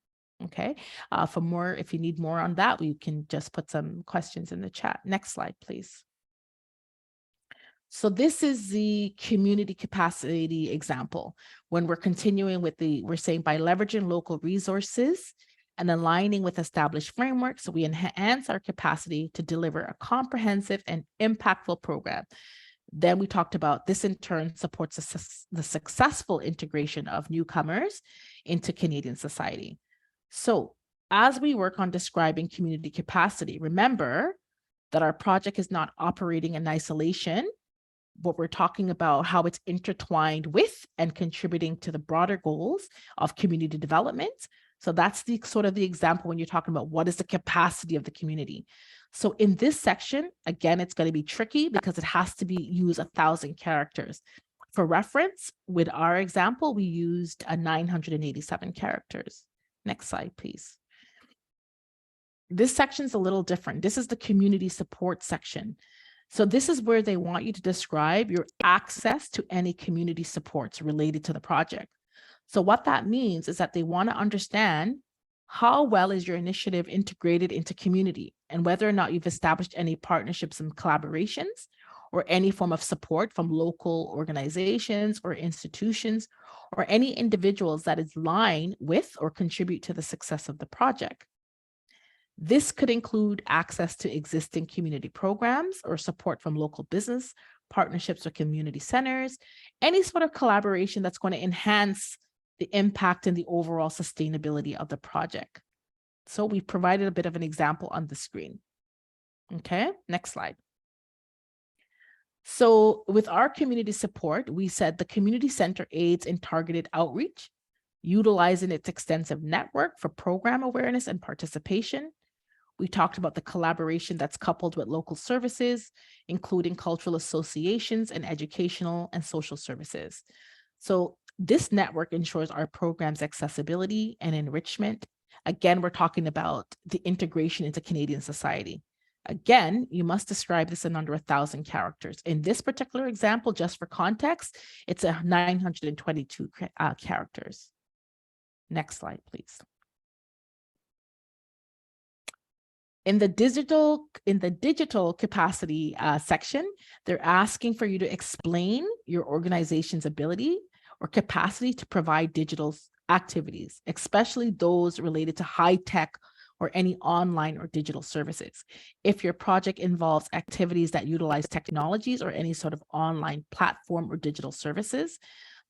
Okay, if you need more on that, we can just put some questions in the chat. Next slide, please. So this is the community capacity example. When we're continuing with we're saying by leveraging local resources and aligning with established frameworks, we enhance our capacity to deliver a comprehensive and impactful program. Then we talked about this in turn supports the successful integration of newcomers into Canadian society. So as we work on describing community capacity, remember that our project is not operating in isolation, but we're talking about how it's intertwined with and contributing to the broader goals of community development. So that's the sort of the example when you're talking about what is the capacity of the community. So in this section, again, it's going to be tricky because it has to use 1,000 characters. For reference, with our example, we used 987 characters. Next slide, please. This section is a little different. This is the community support section. So this is where they want you to describe your access to any community supports related to the project. So what that means is that they want to understand how well is your initiative integrated into community and whether or not you've established any partnerships and collaborations or any form of support from local organizations or institutions or any individuals that is line with or contribute to the success of the project. This could include access to existing community programs or support from local business, partnerships with community centers, any sort of collaboration that's going to enhance the impact and the overall sustainability of the project. So we provided a bit of an example on the screen. Okay, next slide. So with our community support, we said the community center aids in targeted outreach, utilizing its extensive network for program awareness and participation. We talked about the collaboration that's coupled with local services, including cultural associations and educational and social services. So this network ensures our program's accessibility and enrichment. Again, we're talking about the integration into Canadian society. Again, you must describe this in under 1,000 characters. In this particular example, just for context, it's 922 characters. Next slide, please. In the digital capacity section, they're asking for you to explain your organization's ability or capacity to provide digital activities, especially those related to high tech or any online or digital services. If your project involves activities that utilize technologies or any sort of online platform or digital services,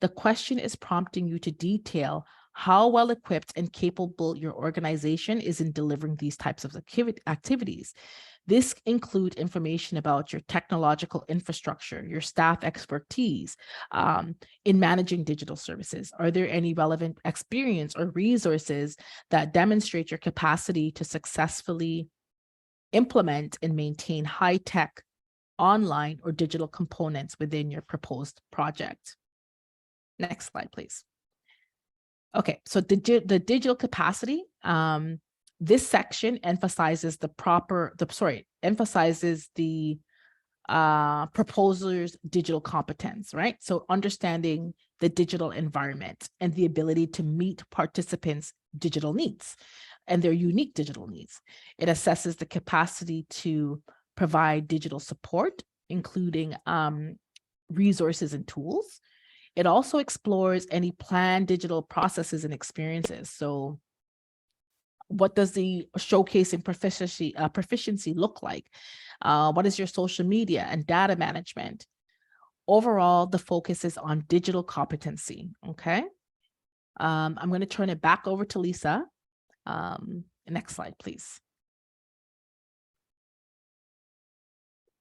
the question is prompting you to detail how well equipped and capable your organization is in delivering these types of activities. This includes information about your technological infrastructure, your staff expertise in managing digital services. Are there any relevant experience or resources that demonstrate your capacity to successfully implement and maintain high-tech online or digital components within your proposed project? Next slide, please. Okay, so the digital capacity, this section emphasizes the proposer's digital competence, right? So understanding the digital environment and the ability to meet participants' digital needs and their unique digital needs. It assesses the capacity to provide digital support, including resources and tools. It also explores any planned digital processes and experiences. So what does the showcasing proficiency look like? What is your social media and data management? Overall, the focus is on digital competency, okay? I'm going to turn it back over to Lisa. Next slide, please.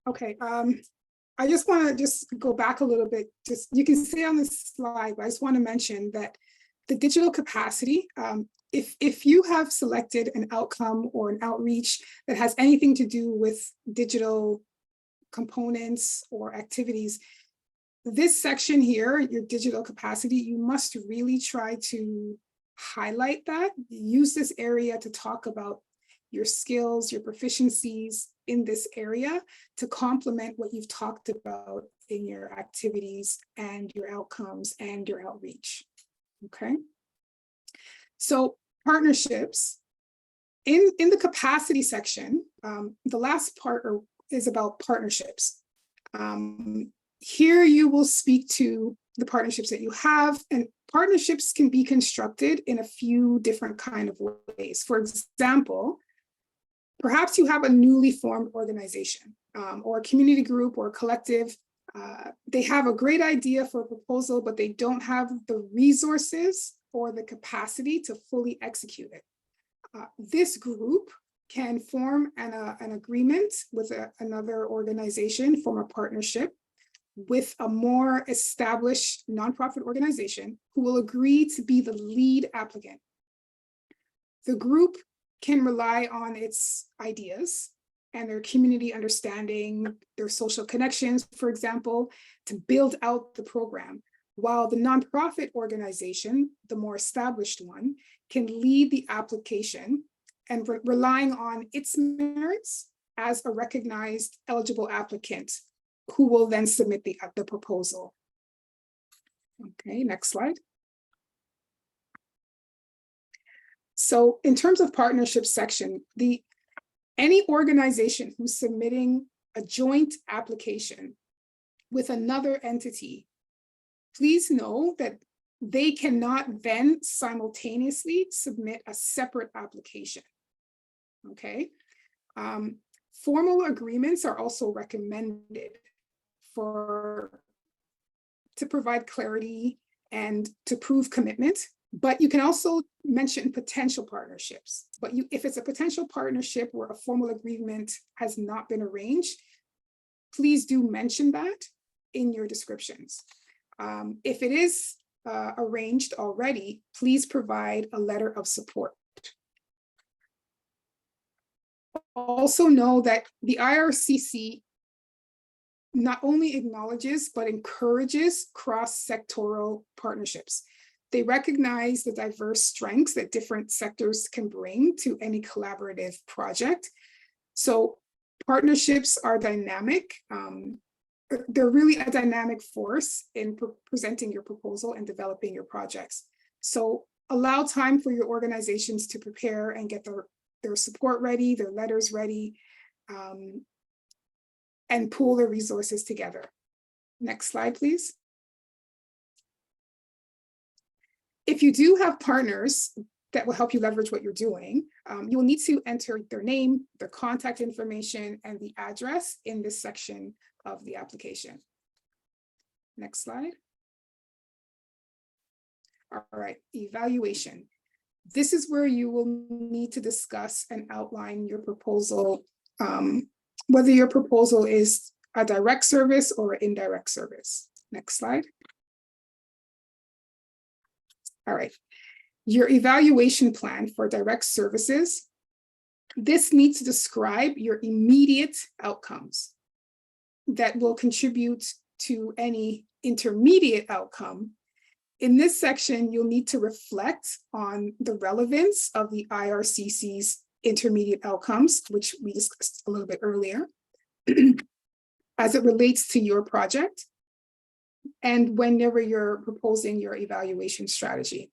Okay, I just want to go back a little bit. You can see on this slide, but I just want to mention that the digital capacity, if you have selected an outcome or an outreach that has anything to do with digital components or activities, this section here, your digital capacity, you must really try to highlight that. Use this area to talk about your skills, your proficiencies in this area to complement what you've talked about in your activities and your outcomes and your outreach, okay? So partnerships, in the capacity section, the last part is about partnerships. Here you will speak to the partnerships that you have, and partnerships can be constructed in a few different kind of ways. For example, perhaps you have a newly formed organization or a community group or a collective. They have a great idea for a proposal, but they don't have the resources or the capacity to fully execute it. This group can form an agreement with another organization, form a partnership with a more established nonprofit organization who will agree to be the lead applicant. The group can rely on its ideas and their community understanding, their social connections, for example, to build out the program, while the nonprofit organization, the more established one, can lead the application and relying on its merits as a recognized eligible applicant who will then submit the proposal. Okay, next slide. So in terms of partnership section, any organization who's submitting a joint application with another entity, please know that they cannot then simultaneously submit a separate application. okay? Formal agreements are also recommended to provide clarity and to prove commitment, but you can also mention potential partnerships. But if it's a potential partnership where a formal agreement has not been arranged, please do mention that in your descriptions. If it is arranged already, please provide a letter of support. Also know that the IRCC not only acknowledges, but encourages cross-sectoral partnerships. They recognize the diverse strengths that different sectors can bring to any collaborative project. So partnerships are dynamic. They're really a dynamic force in presenting your proposal and developing your projects. So allow time for your organizations to prepare and get their support ready, their letters ready, and pool their resources together. Next slide, please. If you do have partners that will help you leverage what you're doing, you will need to enter their name, their contact information, and the address in this section of the application. Next slide. All right, evaluation. This is where you will need to discuss and outline your proposal, whether your proposal is a direct service or an indirect service. Next slide. All right, your evaluation plan for direct services. This needs to describe your immediate outcomes that will contribute to any intermediate outcome. In this section, you'll need to reflect on the relevance of the IRCC's intermediate outcomes, which we discussed a little bit earlier, as it relates to your project, and whenever you're proposing your evaluation strategy.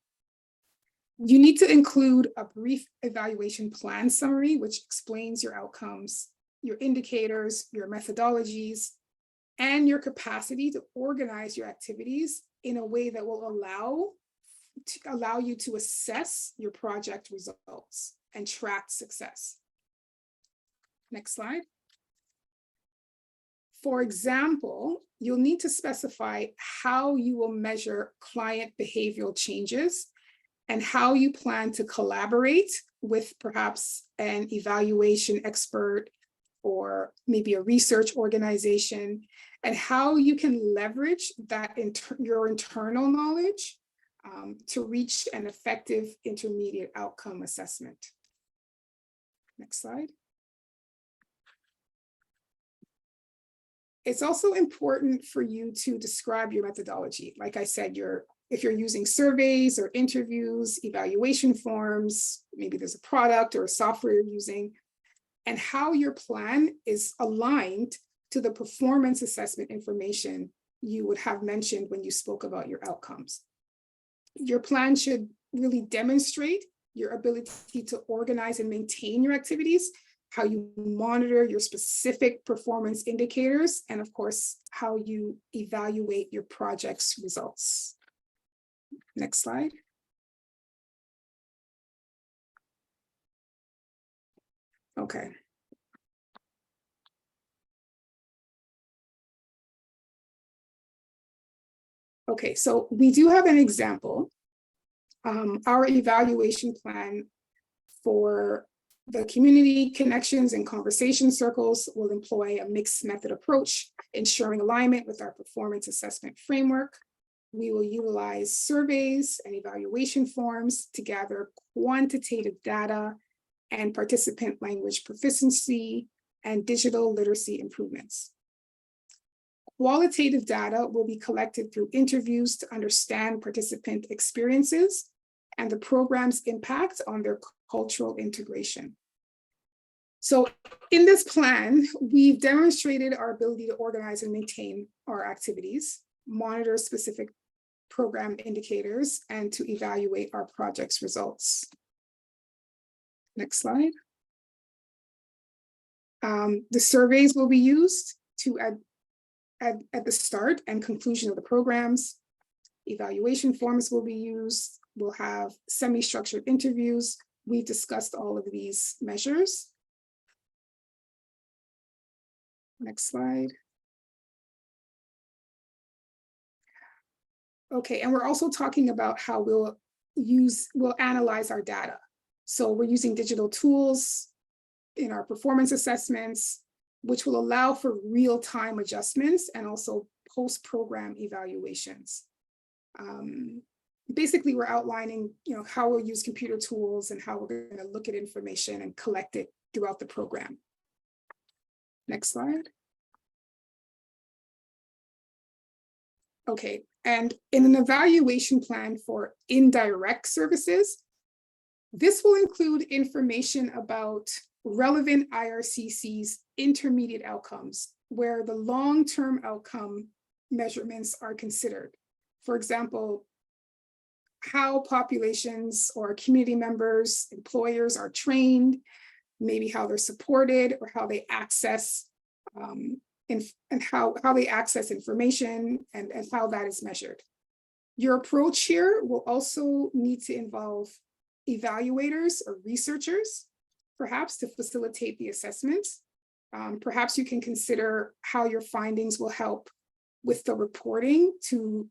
You need to include a brief evaluation plan summary, which explains your outcomes, your indicators, your methodologies, and your capacity to organize your activities in a way that will allow you to assess your project results and track success. Next slide. For example, you'll need to specify how you will measure client behavioral changes and how you plan to collaborate with perhaps an evaluation expert or maybe a research organization, and how you can leverage that your internal knowledge to reach an effective intermediate outcome assessment. Next slide. It's also important for you to describe your methodology. Like I said, if you're using surveys or interviews, evaluation forms, maybe there's a product or a software you're using, and how your plan is aligned to the performance assessment information you would have mentioned when you spoke about your outcomes. Your plan should really demonstrate your ability to organize and maintain your activities, how you monitor your specific performance indicators, and of course, how you evaluate your project's results. Next slide. Okay. Okay, so we do have an example. Our evaluation plan for the community connections and conversation circles will employ a mixed method approach, ensuring alignment with our performance assessment framework. We will utilize surveys and evaluation forms to gather quantitative data and participant language proficiency and digital literacy improvements. Qualitative data will be collected through interviews to understand participant experiences and the program's impact on their cultural integration. So in this plan, we've demonstrated our ability to organize and maintain our activities, monitor specific program indicators, and to evaluate our project's results. Next slide. The surveys will be used to at the start and conclusion of the programs. Evaluation forms will be used. We'll have semi-structured interviews we've discussed all of these measures. Next slide. Okay, and we're also talking about how we'll analyze our data. So we're using digital tools in our performance assessments, which will allow for real-time adjustments and also post-program evaluations. Basically, we're outlining, how we'll use computer tools and how we're going to look at information and collect it throughout the program. Next slide. Okay, and in an evaluation plan for indirect services, this will include information about relevant IRCC's intermediate outcomes, where the long-term outcome measurements are considered. For example, how populations or community members, employers are trained, maybe how they're supported or how they access and how they access information and how that is measured. Your approach here will also need to involve evaluators or researchers, perhaps to facilitate the assessments. Perhaps you can consider how your findings will help with the reporting to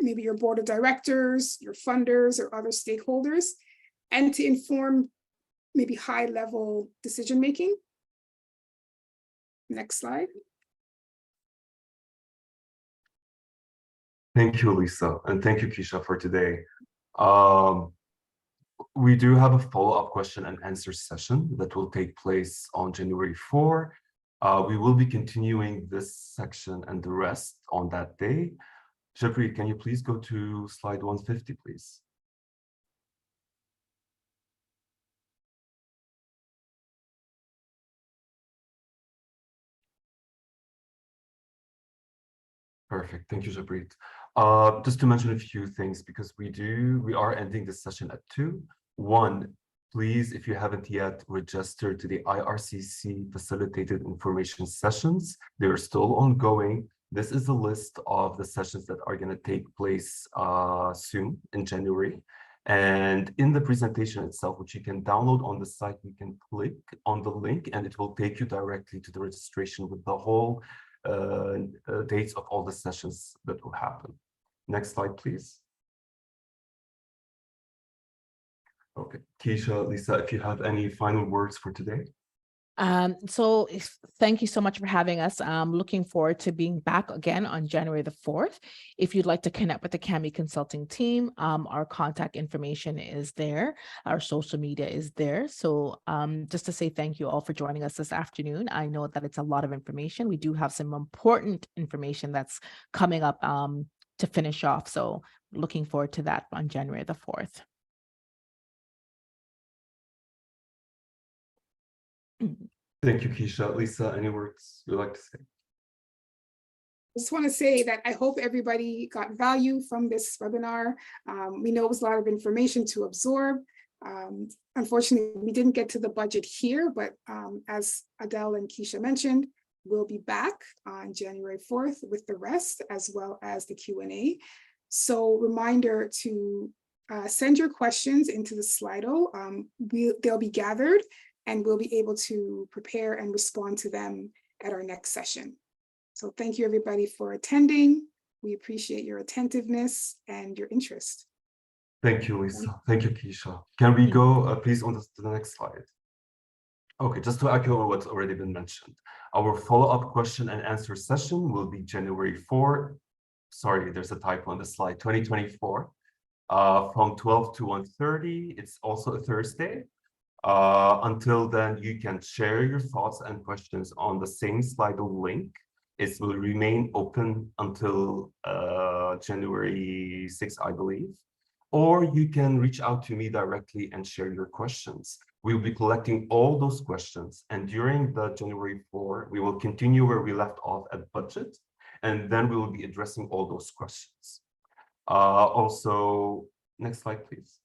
maybe your board of directors, your funders, or other stakeholders, and to inform maybe high-level decision-making. Next slide. Thank you, Lisa, and thank you, Keisha, for today. We do have a follow-up question and answer session that will take place on January 4. We will be continuing this section and the rest on that day. Jeffrey, can you please go to slide 150, please? Perfect. Thank you, Jabrit. Just to mention a few things, because we are ending this session at 2. 1, please, if you haven't yet registered to the IRCC facilitated information sessions, they're still ongoing. This is a list of the sessions that are going to take place soon in January. And in the presentation itself, which you can download on the site, you can click on the link and it will take you directly to the registration with the whole dates of all the sessions that will happen. Next slide, please. Okay, Keisha, Lisa, if you have any final words for today. Thank you so much for having us. I'm looking forward to being back again on January the 4th. If you'd like to connect with the CAMI consulting team, our contact information is there. Our social media is there. So just to say thank you all for joining us this afternoon. I know that it's a lot of information. We do have some important information that's coming up to finish off. So looking forward to that on January the 4th. Thank you, Keisha. Lisa, any words you'd like to say? I just want to say that I hope everybody got value from this webinar. We know it was a lot of information to absorb. Unfortunately, we didn't get to the budget here, but as Adele and Keisha mentioned, we'll be back on January 4th with the rest, as well as the Q&A. So reminder to send your questions into the Slido. They'll be gathered and we'll be able to prepare and respond to them at our next session. So thank you everybody for attending. We appreciate your attentiveness and your interest. Thank you, Lisa. Thank you, Keisha. Can we go please on to the next slide? Okay, just to echo what's already been mentioned. Our follow-up question and answer session will be January 4. Sorry, there's a typo on the slide, 2024, from 12 to 1:30. It's also a Thursday. Until then, you can share your thoughts and questions on the same Slido link. It will remain open until January 6th, I believe. Or you can reach out to me directly and share your questions. We will be collecting all those questions. And during the January 4, we will continue where we left off at budget. And then we will be addressing all those questions. Also, next slide, please.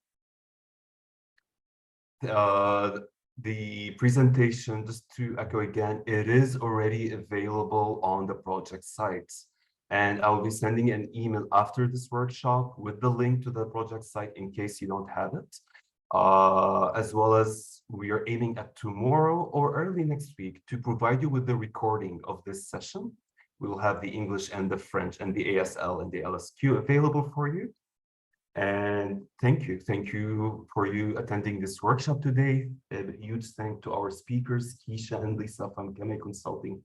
The presentation, just to echo again, it is already available on the project sites. And I'll be sending an email after this workshop with the link to the project site in case you don't have it. as well as we are aiming at tomorrow or early next week to provide you with the recording of this session. We will have the English and the French and the ASL and the LSQ available for you. And thank you for you attending this workshop today. A huge thank to our speakers, Keisha and Lisa from Kame Consulting,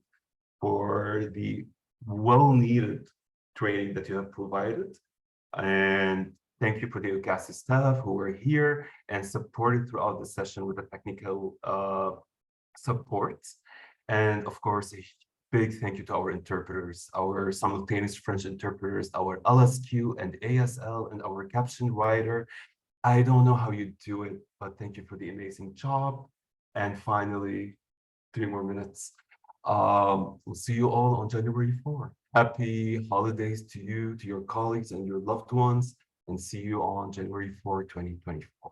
for the well-needed training that you have provided. And thank you for the OCASI staff who were here and supported throughout the session with the technical support. And of course, a big thank you to our interpreters, our simultaneous French interpreters, our LSQ and ASL, and our caption writer. I don't know how you do it, but thank you for the amazing job. And finally, 3 more minutes. We'll see you all on January 4th. Happy holidays to you, to your colleagues and your loved ones, and see you on January 4, 2024.